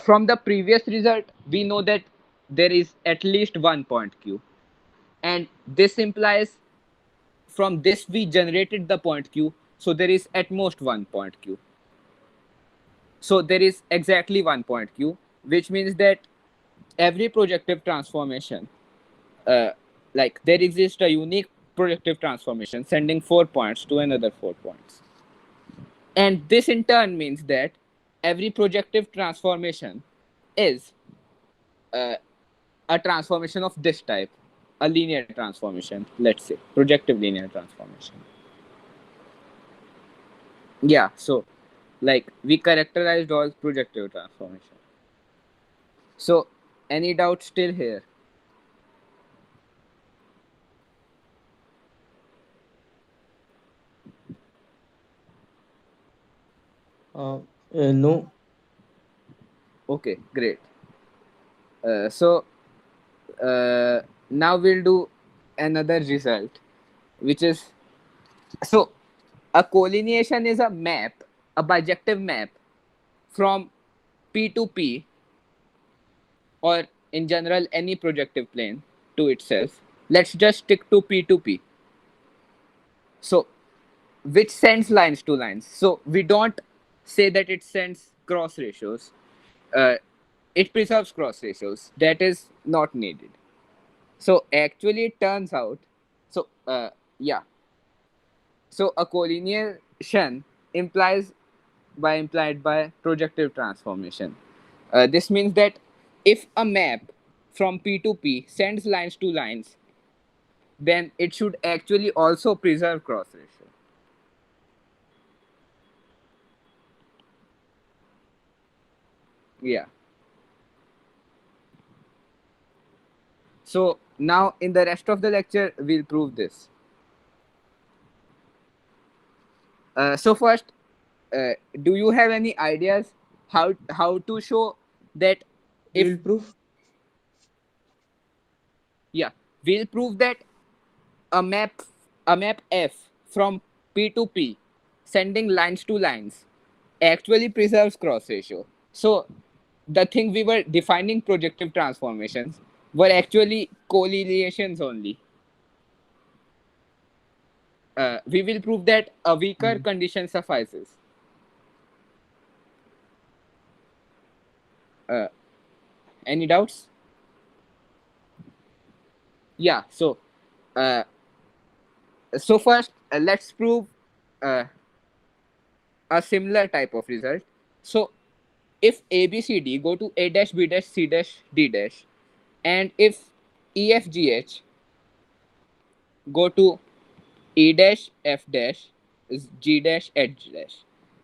from the previous result, we know that there is at least one point Q. And this implies from this we generated the point Q, so there is at most one point Q. So there is exactly one point Q, which means that every projective transformation, uh, like there exists a unique projective transformation sending 4 points to another 4 points. And this in turn means that every projective transformation is uh, a transformation of this type, a linear transformation, let's say, projective linear transformation. Yeah, so like we characterized all projective transformation. So any doubt still here? No. Okay, great. So now we'll do another result, which is so a collineation is a map, a bijective map from P to P, or in general any projective plane to itself. Let's just stick to P to P. So which sends lines to lines. So we don't say that it sends cross ratios. Uh, it preserves cross ratios. That is not needed. So actually, it turns out. So yeah. So a collineation implied by projective transformation. This means that if a map from P to P sends lines to lines, then it should actually also preserve cross ratio. Yeah. So now in the rest of the lecture, we'll prove this. So first, do you have any ideas how to show that We'll if prove. yeah, we'll prove that a map a map F from P to P sending lines to lines actually preserves cross ratio. So the thing we were defining projective transformations were actually collineations only. We will prove that a weaker Mm. condition suffices. Uh, any doubts? Yeah. Uh, so first, let's prove uh, a similar type of result. So if A B C D go to A dash B dash C dash D dash, and if E F G H go to E dash F dash is G dash H dash,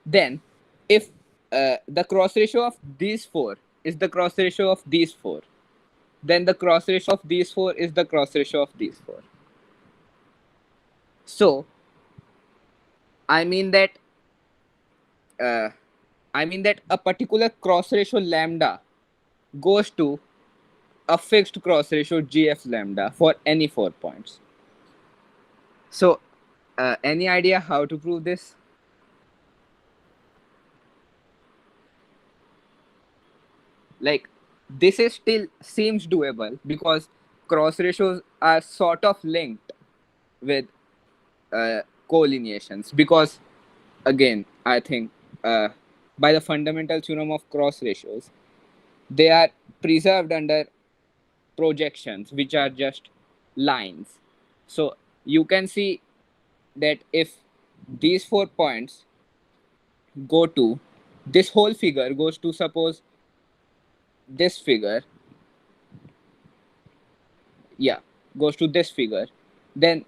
then if the cross ratio of these four is the cross ratio of these four, then the cross ratio of these four is the cross ratio of these four. So I mean that uh, a particular cross ratio lambda goes to a fixed cross ratio GF lambda for any 4 points. So any idea how to prove this? Like this is still seems doable because cross ratios are sort of linked with collineations, because again I think uh, by the fundamental theorem of cross ratios they are preserved under projections which are just lines. So you can see that if these 4 points go to this whole figure goes to suppose this figure, yeah, goes to this figure, then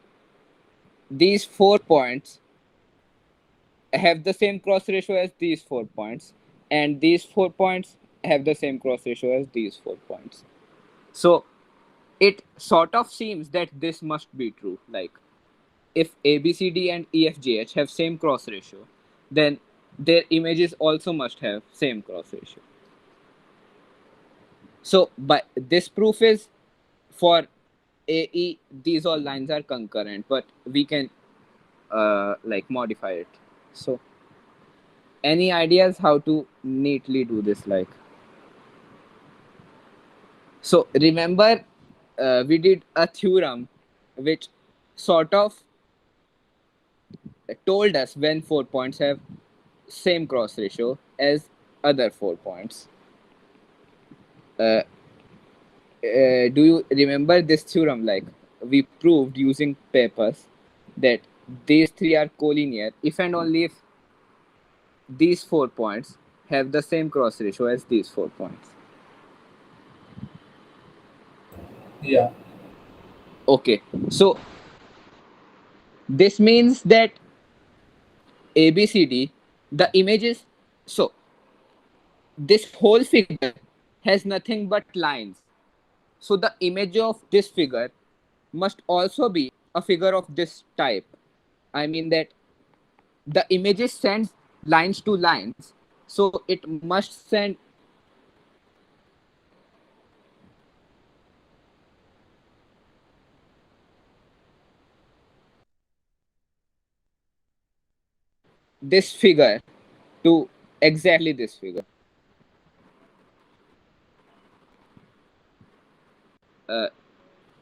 these 4 points have the same cross ratio as these 4 points, and these 4 points have the same cross ratio as these 4 points. So it sort of seems that this must be true. Like if ABCD and EFGH have same cross ratio, then their images also must have same cross ratio. So, but this proof is for AE, these all lines are concurrent, but we can like modify it. So, any ideas how to neatly do this? Like, so remember, we did a theorem which sort of told us when 4 points have same cross ratio as other 4 points. Uh, do you remember this theorem? Like we proved using papers that these three are collinear if and only if these 4 points have the same cross ratio as these 4 points. Yeah. Okay, so this means that ABCD, the images, so this whole figure has nothing but lines. So the image of this figure must also be a figure of this type. I mean that the images sends lines to lines, so it must send this figure to exactly this figure. Uh,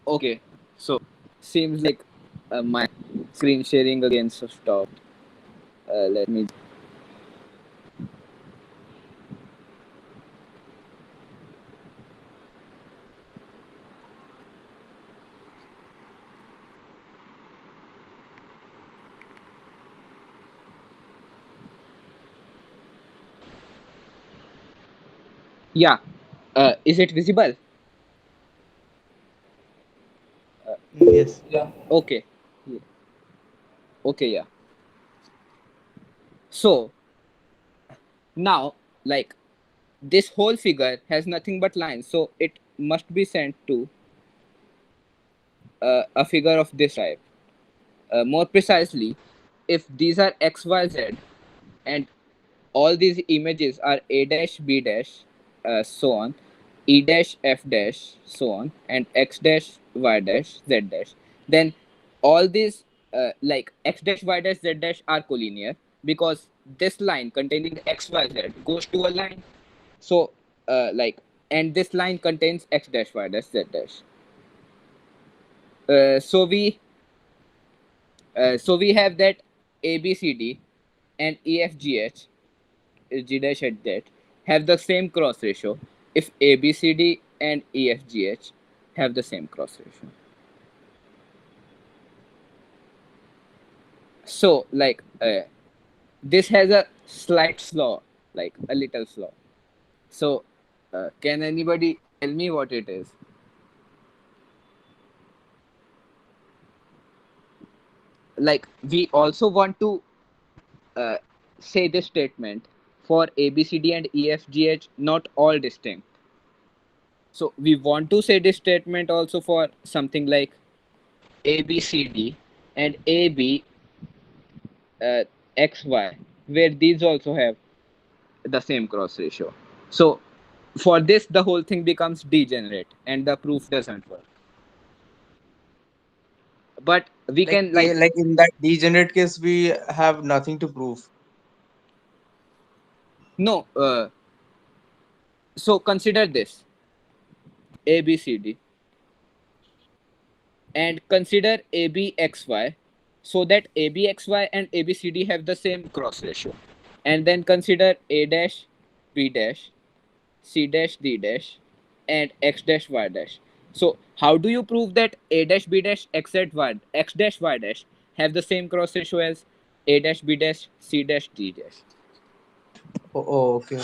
okay, so seems like my screen sharing again so stopped. Let me. Yeah, is it visible? Yes. Yeah. Okay, yeah. Okay, yeah. So now, like this whole figure has nothing but lines, so it must be sent to a figure of this type. More precisely, if these are x, y, z, and all these images are a dash, b dash, so on, e dash, f dash, so on, and x dash, y dash, z dash, then all these like x dash, y dash, z dash are collinear because this line containing x, y, z goes to a line. So, like, and this line contains x dash, y dash, z dash. So we have that ABCD and EFGH G dash at that have the same cross ratio if ABCD and EFGH have the same cross ratio. So like this has a slight flaw, like a little flaw. So can anybody tell me what it is? Like we also want to uh, say this statement for ABCD and EFGH not all distinct. So we want to say this statement also for something like ABCD and AB uh, XY, where these also have the same cross ratio. So for this, the whole thing becomes degenerate and the proof doesn't work. But we can like Like in that degenerate case, we have nothing to prove. no. So consider this ABCD and consider ABXY, so that ABXY and ABCD have the same cross ratio, and then consider A dash B dash C dash D dash and X dash Y dash. So how do you prove that A dash B dash X dash Y dash have the same cross ratio as A dash B dash C dash D dash? Okay. Okay.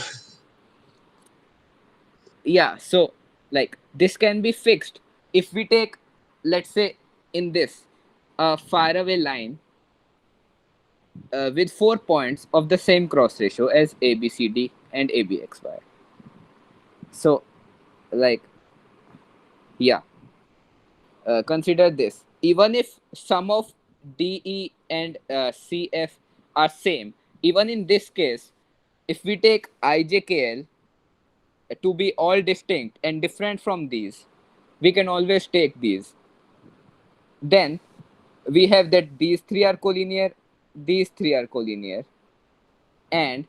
Yeah, so like this can be fixed if we take, let's say, in this a faraway line with 4 points of the same cross ratio as ABCD and ABXY. So like yeah, Consider this. Even if sum of DE and CF are same, even in this case, if we take IJKL to be all distinct and different from these, we can always take these. Then we have that these three are collinear, these three are collinear, and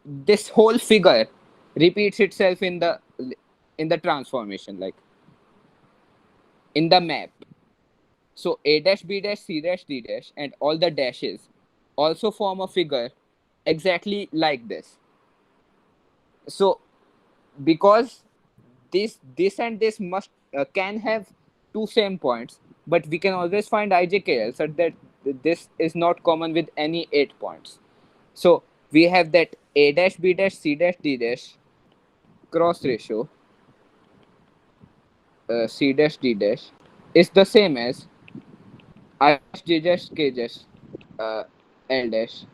this whole figure repeats itself in the transformation, like in the map. So A dash, B dash, C dash, D dash, and all the dashes also form a figure exactly like this. So because this and this must can have two same points, but we can always find IJKL such that this is not common with any 8 points. So we have that A dash, B dash, C dash, D dash cross ratio C dash, D dash is the same as I dash, J dash, K dash, uh, L dash,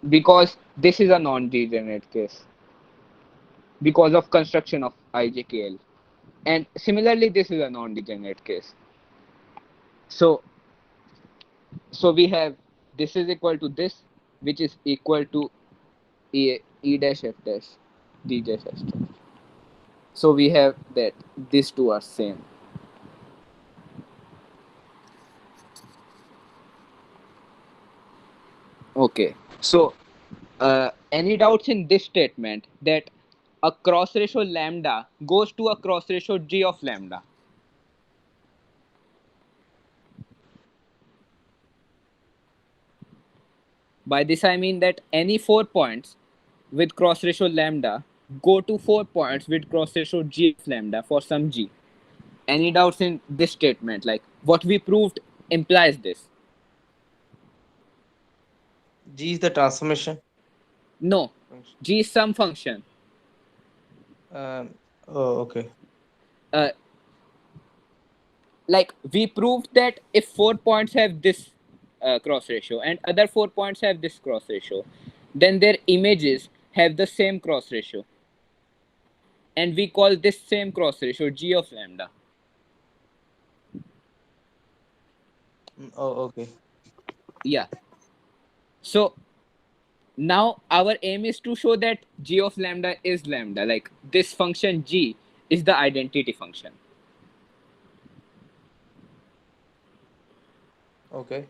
because this is a non-degenerate case because of construction of IJKL, and similarly this is a non-degenerate case. So we have this is equal to this, which is equal to E dash F dash D dash S dash. So we have that these two are same. Okay. So any doubts in this statement that a cross ratio lambda goes to a cross ratio G of lambda? By this I mean that any 4 points with cross ratio lambda go to 4 points with cross ratio G of lambda for some G. Any doubts in this statement? Like what we proved implies this. G is the transformation No, function. G is some function. Oh, okay. Uh, like we proved that if 4 points have this cross ratio and other 4 points have this cross ratio, then their images have the same cross ratio, and we call this same cross ratio G of lambda. Oh, okay. Yeah. So now our aim is to show that G of lambda is lambda. Like this function G is the identity function. Okay.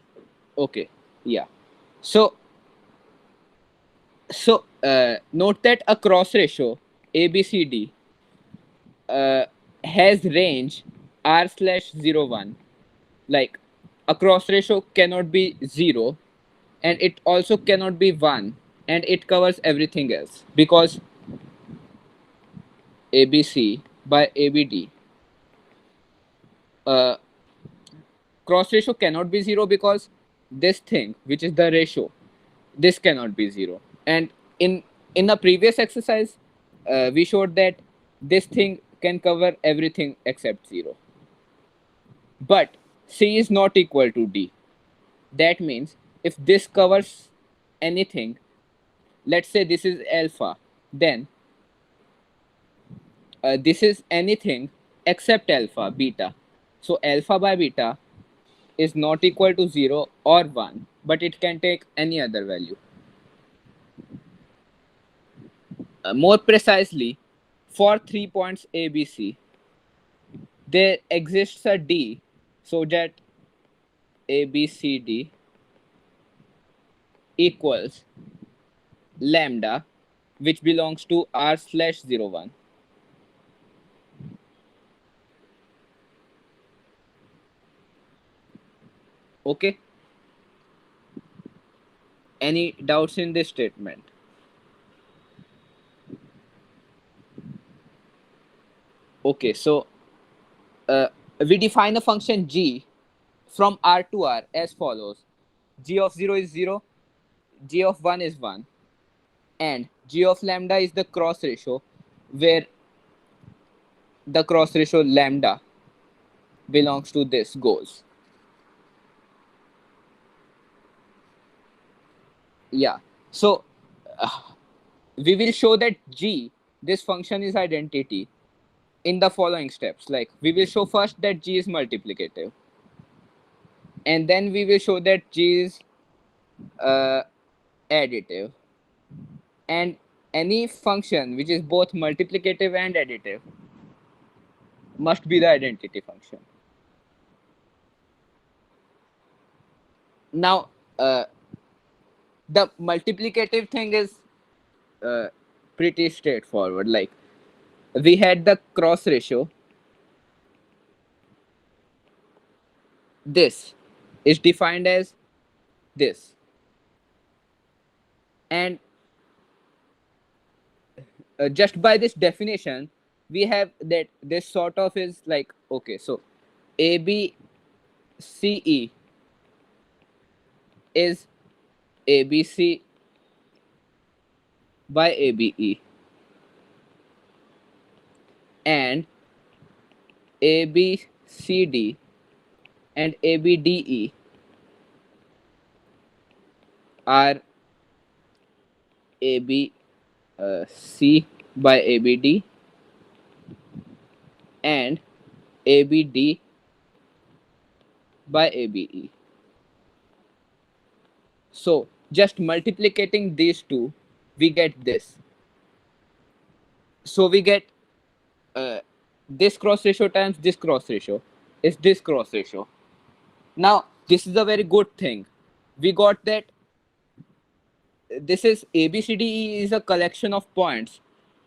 Okay. Yeah. So note that a cross ratio ABCD uh, has range r slash 0 1. Like a cross ratio cannot be 0, and it also cannot be 1, and it covers everything else because ABC by ABD uh, cross ratio cannot be 0 because this thing which is the ratio, this cannot be 0. And in a previous exercise we showed that this thing can cover everything except 0, but C is not equal to D. That means if this covers anything, let's say this is alpha, then this is anything except alpha, beta. So alpha by beta is not equal to 0 or 1, but it can take any other value. More precisely, for 3 points ABC, there exists a D so that ABCD equals lambda, which belongs to R slash 0 1. Okay? Any doubts in this statement? Okay, so we define a function g from R to R as follows. G of 0 is 0, G of 1 is 1, and G of lambda is the cross ratio where the cross ratio lambda belongs to this goes. Yeah. So we will show that G, this function is identity in the following steps. Like, we will show first that G is multiplicative, and then we will show that G is uh, additive, and any function which is both multiplicative and additive must be the identity function. Now, the multiplicative thing is uh, pretty straightforward. Like, we had the cross ratio. This is defined as this, and just by this definition, we have that this sort of is like, okay, so ABCE is ABC by ABE, and ABCD and ABDE are ABC by ABD and ABD by ABE. So just multiplicating these two, we get this. So we get uh, this cross ratio times this cross ratio is this cross ratio. Now this is a very good thing. We got that this is ABCDE is a collection of points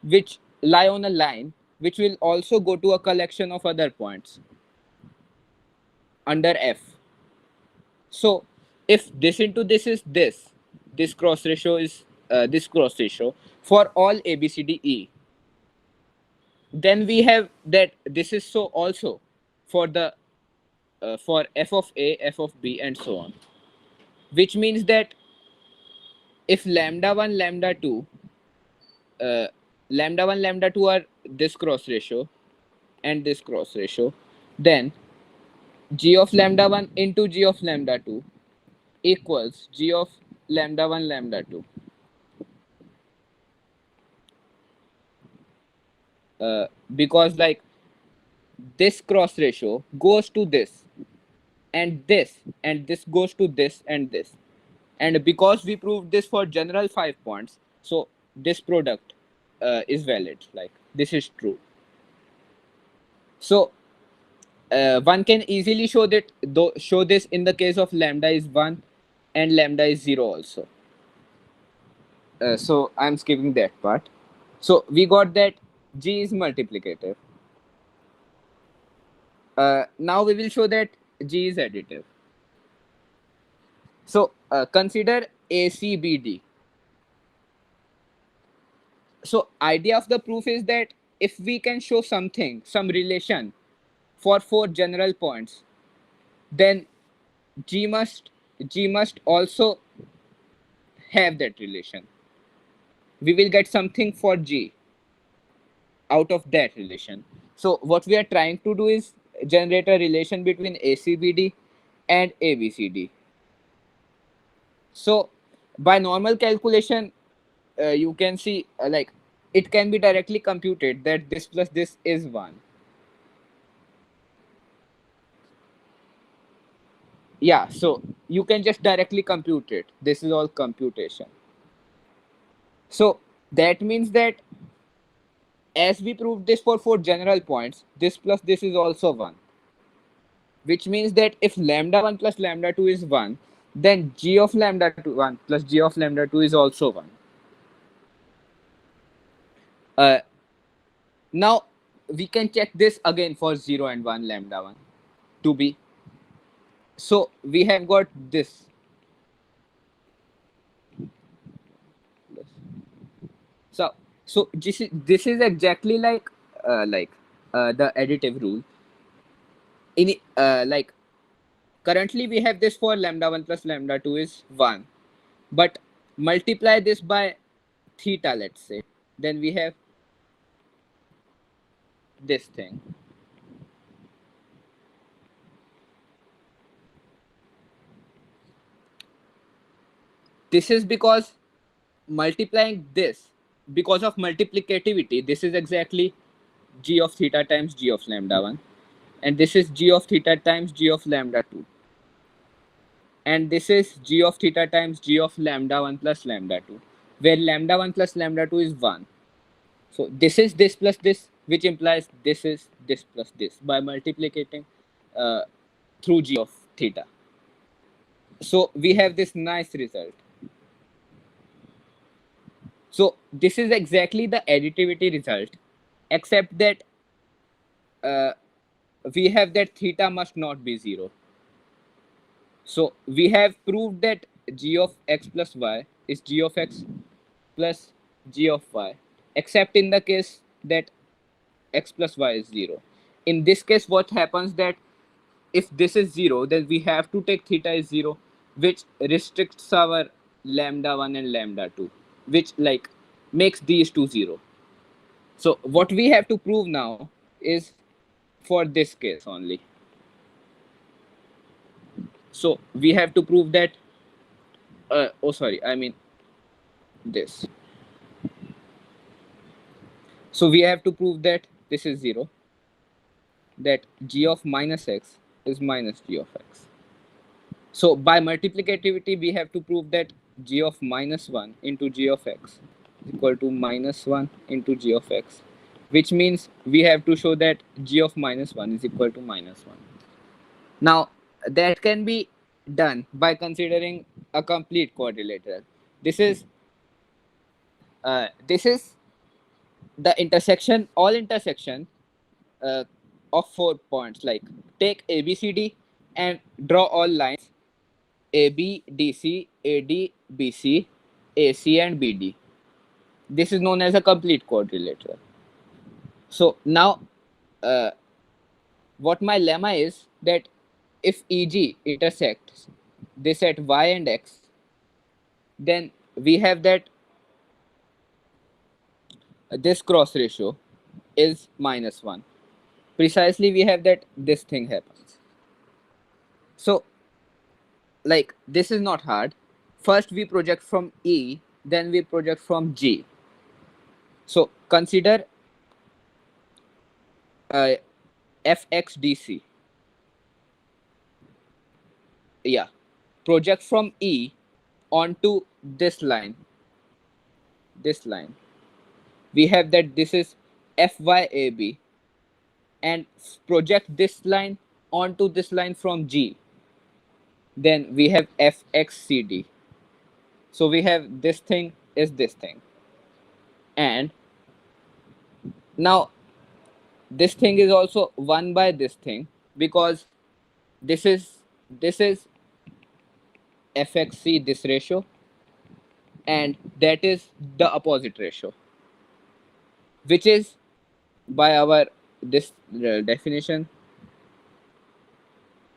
which lie on a line which will also go to a collection of other points under F. So if this into this is this cross ratio is this cross ratio for all ABCDE, then we have that this is so also for the for F of A, F of B, and so on. Which means that if lambda 1, lambda 2, lambda 1, lambda 2 are this cross ratio and this cross ratio, then G of lambda 1 into G of lambda 2 equals G of lambda 1, lambda 2. Because like this cross ratio goes to this and this goes to this and this, and because we proved this for general 5 points, so this product is valid, like this is true. So one can easily show that show this in the case of lambda is 1 and lambda is 0 also. So I'm skipping that part. So we got that G is multiplicative. Now we will show that G is additive. So consider ACBD. So idea of the proof is that if we can show something, some relation for 4 general points, then G must also have that relation. We will get something for G out of that relation. So what we are trying to do is generate a relation between ACBD and ABCD. So by normal calculation, you can see like it can be directly computed that this plus this is 1. Yeah, so you can just directly compute it. This is all computation. So that means that as we proved this for 4 general points, this plus this is also 1. Which means that if lambda 1 plus lambda 2 is 1, then G of lambda 2 1 plus G of lambda 2 is also 1. Uh, Now we can check this again for 0 and 1 lambda 1 to be. So we have got this. So this is exactly like the additive rule. In like currently we have this for lambda 1 plus lambda 2 is 1, but multiply this by theta, let's say, then we have this thing. This is because multiplying this, because of multiplicativity, this is exactly g of theta times g of lambda 1, and this is g of theta times g of lambda 2, and this is g of theta times g of lambda 1 plus lambda 2, where lambda 1 plus lambda 2 is 1. So this is this plus this, which implies this is this plus this by multiplicating uh, through g of theta. So we have this nice result. So this is exactly the additivity result, except that uh, we have that theta must not be 0. So we have proved that g of x plus y is g of x plus g of y, except in the case that x plus y is 0. In this case, what happens that if this is 0, then we have to take theta is 0, which restricts our lambda 1 and lambda 2, which like makes these two 0. So what we have to prove now is for this case only. So we have to prove that oh sorry, I mean this. So we have to prove that this is 0, that g of minus x is minus g of x. So by multiplicativity, we have to prove that g of minus 1 into g of x is equal to minus 1 into g of x, which means we have to show that g of minus 1 is equal to minus 1. Now, that can be done by considering a complete quadrilateral. This is the intersection, all intersection uh, of 4 points. Like take ABCD and draw all lines AB, DC, AD, BC, AC, and BD. This is known as a complete quadrilateral. So now, uh, what my lemma is that if EG intersects this at y and x, then we have that this cross ratio is minus 1. Precisely, we have that this thing happens. So, like, this is not hard. First, we project from E, then we project from G. So, consider uh, FXDC. Yeah. Project from E onto this line. This line. We have that this is FYAB, and project this line onto this line from G. Then we have FXCD. So we have this thing is this thing. And now this thing is also 1 by this thing, because this is FXC, this ratio, and that is the opposite ratio, which is by our this definition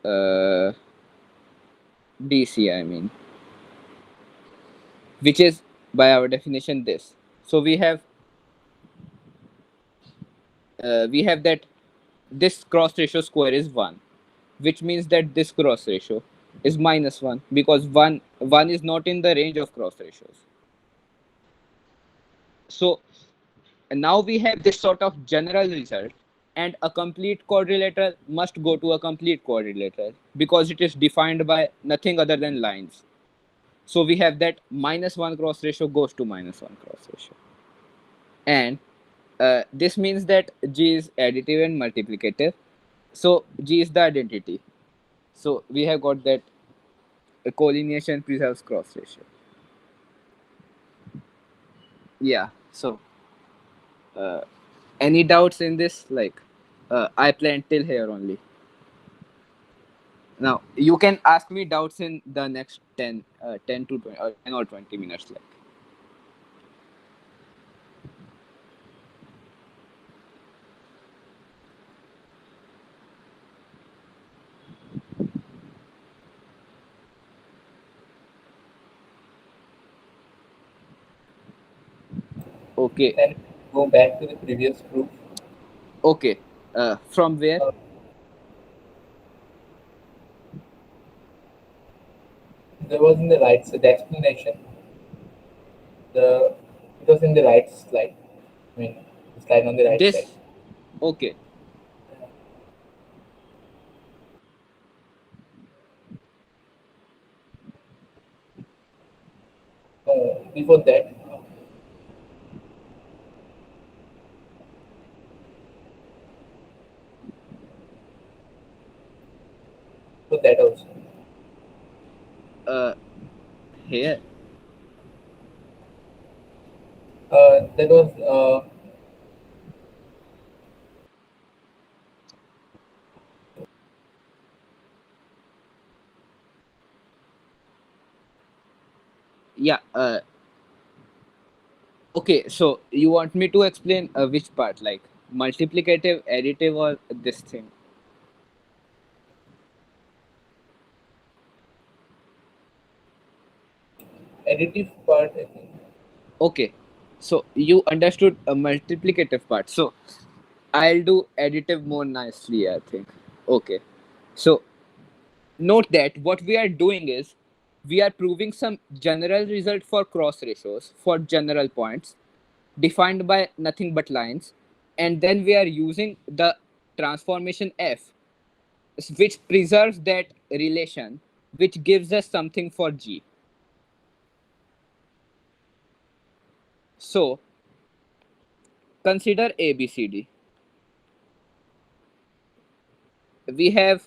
uh, DC, I mean, which is by our definition this. So we have that this cross ratio square is 1, which means that this cross ratio is minus 1, because 1 is not in the range of cross ratios. So now we have this sort of general result, and a complete quadrilateral must go to a complete quadrilateral because it is defined by nothing other than lines. So we have that minus 1 cross ratio goes to minus 1 cross ratio, and this means that G is additive and multiplicative. So G is the identity. So we have got that collineation preserves cross ratio. Yeah. So any doubts in this? Like, I planned till here only. Now you can ask me doubts in the next 10 to 20, 10 or 20 minutes. Like, okay, Then go back to the previous proof. okay. From where? Uh, there was in the right, so the explanation. The it was in the right slide. I mean, the slide on the right This side. Okay. Before that, for that also. Uh, Here. That was Yeah. Okay. So you want me to explain which part, like multiplicative, additive, or this thing? additive part, I think. Okay. So you understood a multiplicative part. So I'll do additive more nicely, I think. Okay. So note that what we are doing is we are proving some general result for cross ratios for general points defined by nothing but lines, and then we are using the transformation f, which preserves that relation, which gives us something for g. So consider abcd. We have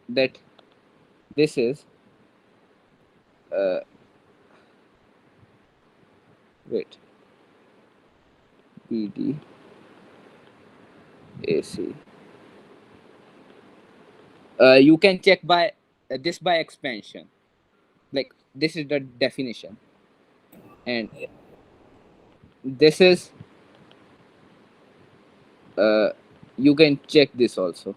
that this is uh, wait, bd ac. You can check by this by expansion, like this is the definition, and Yeah, this is uh, you can check this also.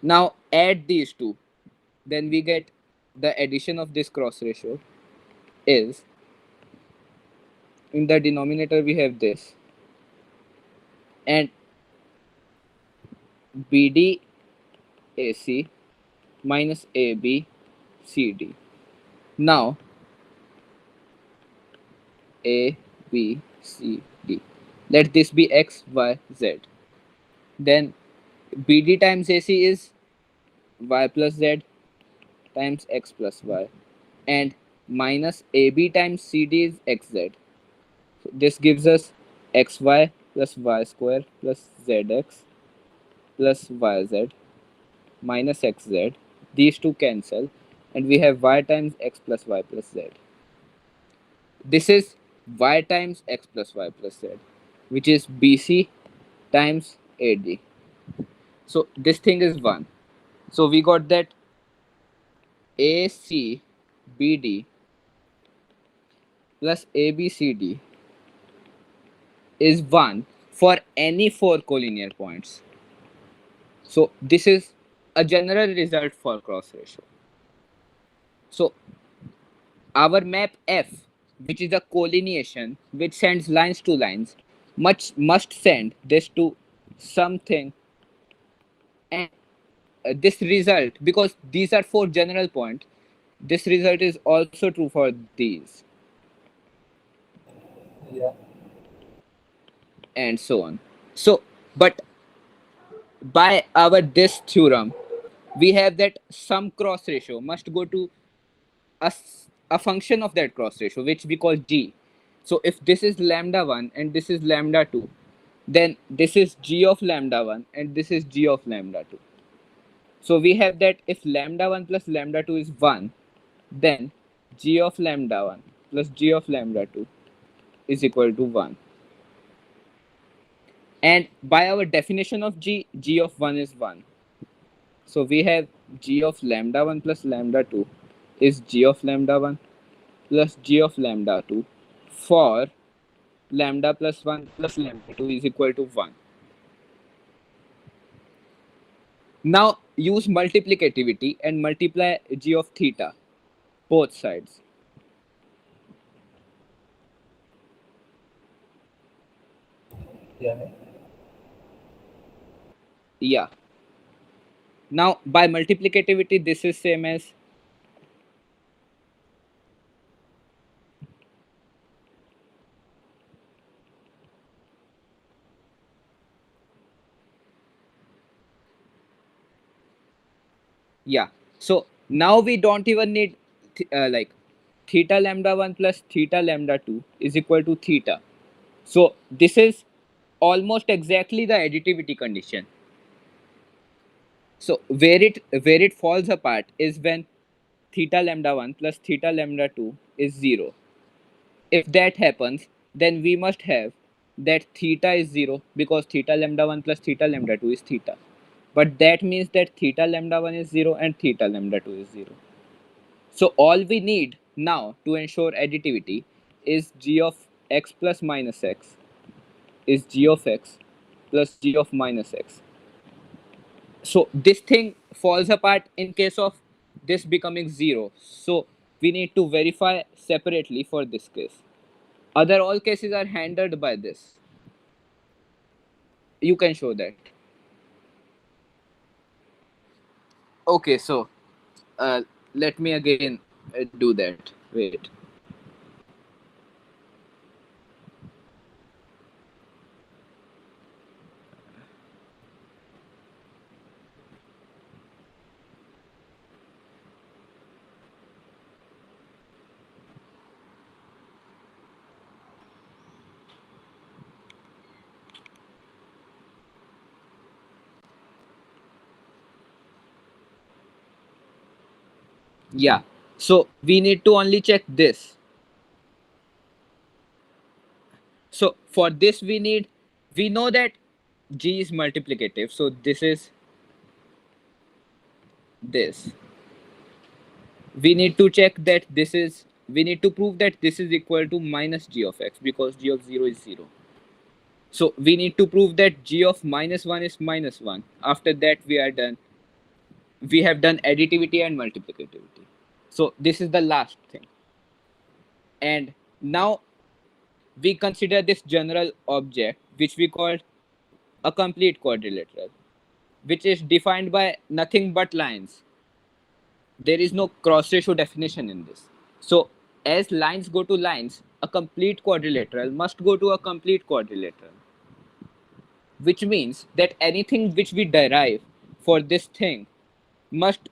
Now add these two, then we get the addition of this cross ratio is, in the denominator we have this, and bd ac minus ab cd. Now a b c d, let this be x y z. Then bd times ac is y plus z times x plus y, and minus ab times cd is xz. So this gives us xy plus y square plus zx plus yz minus xz. These two cancel, and we have y times x plus y plus z. This is y times x plus y plus z, which is bc times ad. So this thing is 1. So we got that acbd plus abcd is 1 for any 4 collinear points. So this is a general result for cross ratio. So our map F, which is a collineation which sends lines to lines, must send this to something, and this result, because these are 4 general points, this result is also true for these, yeah, and so on. So, but by our this theorem, we have that some cross ratio must go to a function of that cross ratio, which we call g. So if this is lambda 1 and this is lambda 2, then this is g of lambda 1 and this is g of lambda 2. So we have that if lambda 1 plus lambda 2 is 1, then g of lambda 1 plus g of lambda 2 is equal to 1. And by our definition of g, g of 1 is 1. So we have g of lambda 1 plus lambda 2 is g of lambda 1 plus g of lambda 2 for lambda plus 1 plus lambda 2 is equal to 1. Now use multiplicativity and multiply g of theta both sides. yeah, Yeah. Now by multiplicativity this is same as Yeah. So now we don't even need like theta lambda 1 plus theta lambda 2 is equal to theta. So this is almost exactly the additivity condition. So where it falls apart is when theta lambda 1 plus theta lambda 2 is 0. If that happens, then we must have that theta is 0 because theta lambda 1 plus theta lambda 2 is theta. But that means that theta lambda 1 is 0 and theta lambda 2 is 0. So all we need now to ensure additivity is g of x plus minus x is g of x plus g of minus x. So this thing falls apart in case of this becoming 0. So we need to verify separately for this case. Other all cases are handled by this. You can show that. Okay, so uh, let me again do that. Wait. Yeah. So we need to only check this. So for this we know that g is multiplicative. So this is this. We need to check that we need to prove that this is equal to minus g of x because g of 0 is 0. So we need to prove that g of minus 1 is minus 1. After that we are done. We have done additivity and multiplicativity. So this is the last thing. And now we consider this general object which we call a complete quadrilateral, which is defined by nothing but lines. There is no cross ratio definition in this. So as lines go to lines, a complete quadrilateral must go to a complete quadrilateral, which means that anything which we derive for this thing must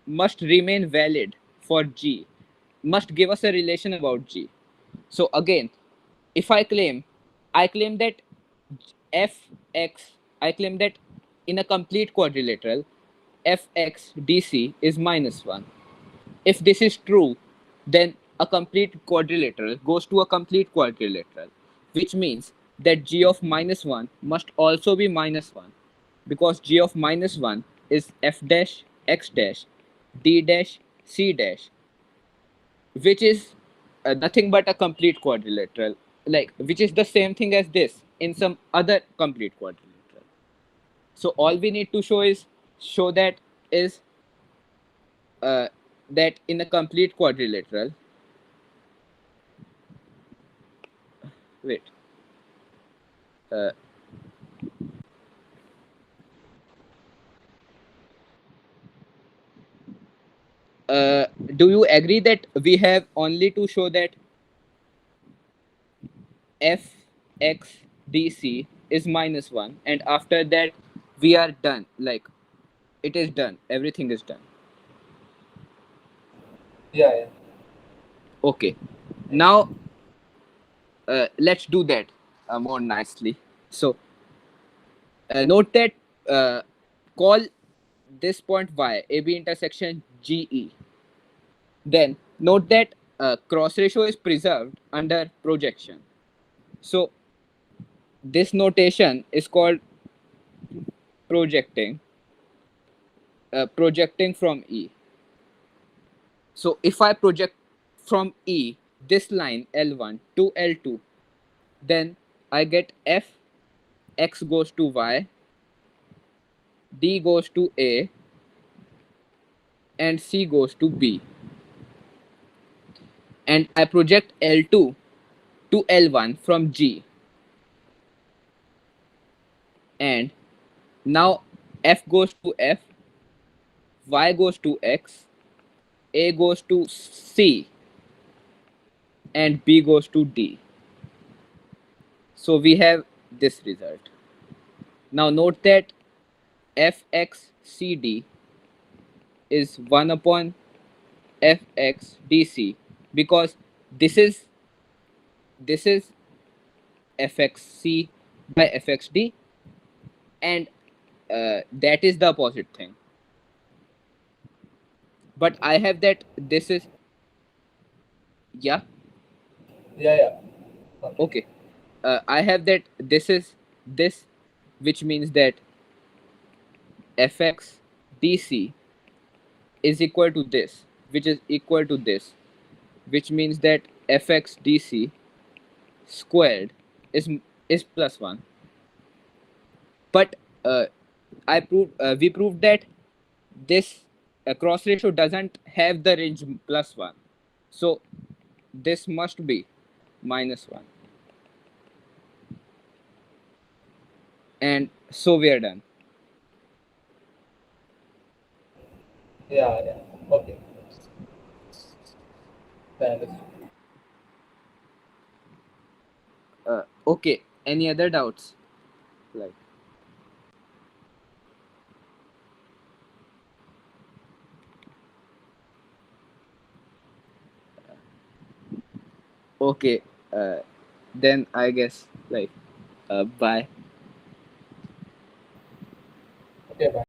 must remain valid for g, must give us a relation about g. So again, if I claim that fx, I claim that in a complete quadrilateral, fx dc is minus 1. If this is true, then a complete quadrilateral goes to a complete quadrilateral, which means that g of minus 1 must also be minus 1 because g of minus 1 is f dash x dash d dash c dash, which is nothing but a complete quadrilateral, like which is the same thing as this in some other complete quadrilateral. So all we need to show that is uh, that in a complete quadrilateral, wait, uh, uh, do you agree that we have only to show that f x dc is minus 1 and after that we are done, like it is done, everything is done. Yeah, yeah. Okay, Right. now let's do that more nicely. So note that uh, call this point y ab intersection ge. Then note that cross ratio is preserved under projection. So this notation is called projecting from E. So if I project from E this line L1 to L2, then I get F, X goes to Y, D goes to A, and C goes to B. And I project L2 to L1 from G. And now F goes to F, Y goes to X, A goes to C, and B goes to D. So we have this result. Now note that FXCD is 1 upon fx dc, because this is this is fxc by fxd, and that is the opposite thing. But I have that this is, yeah, Yeah, yeah. Okay. okay. I have that this is this, which means that fx dc is equal to this, which is equal to this, which means that fx dc squared is is plus 1. But I proved we proved that this cross ratio doesn't have the range plus 1, so this must be minus 1, and so we are done. Yeah, yeah. Okay. I understood. Okay, any other doubts, like? Okay, uh, then I guess, like, bye. Okay, bye.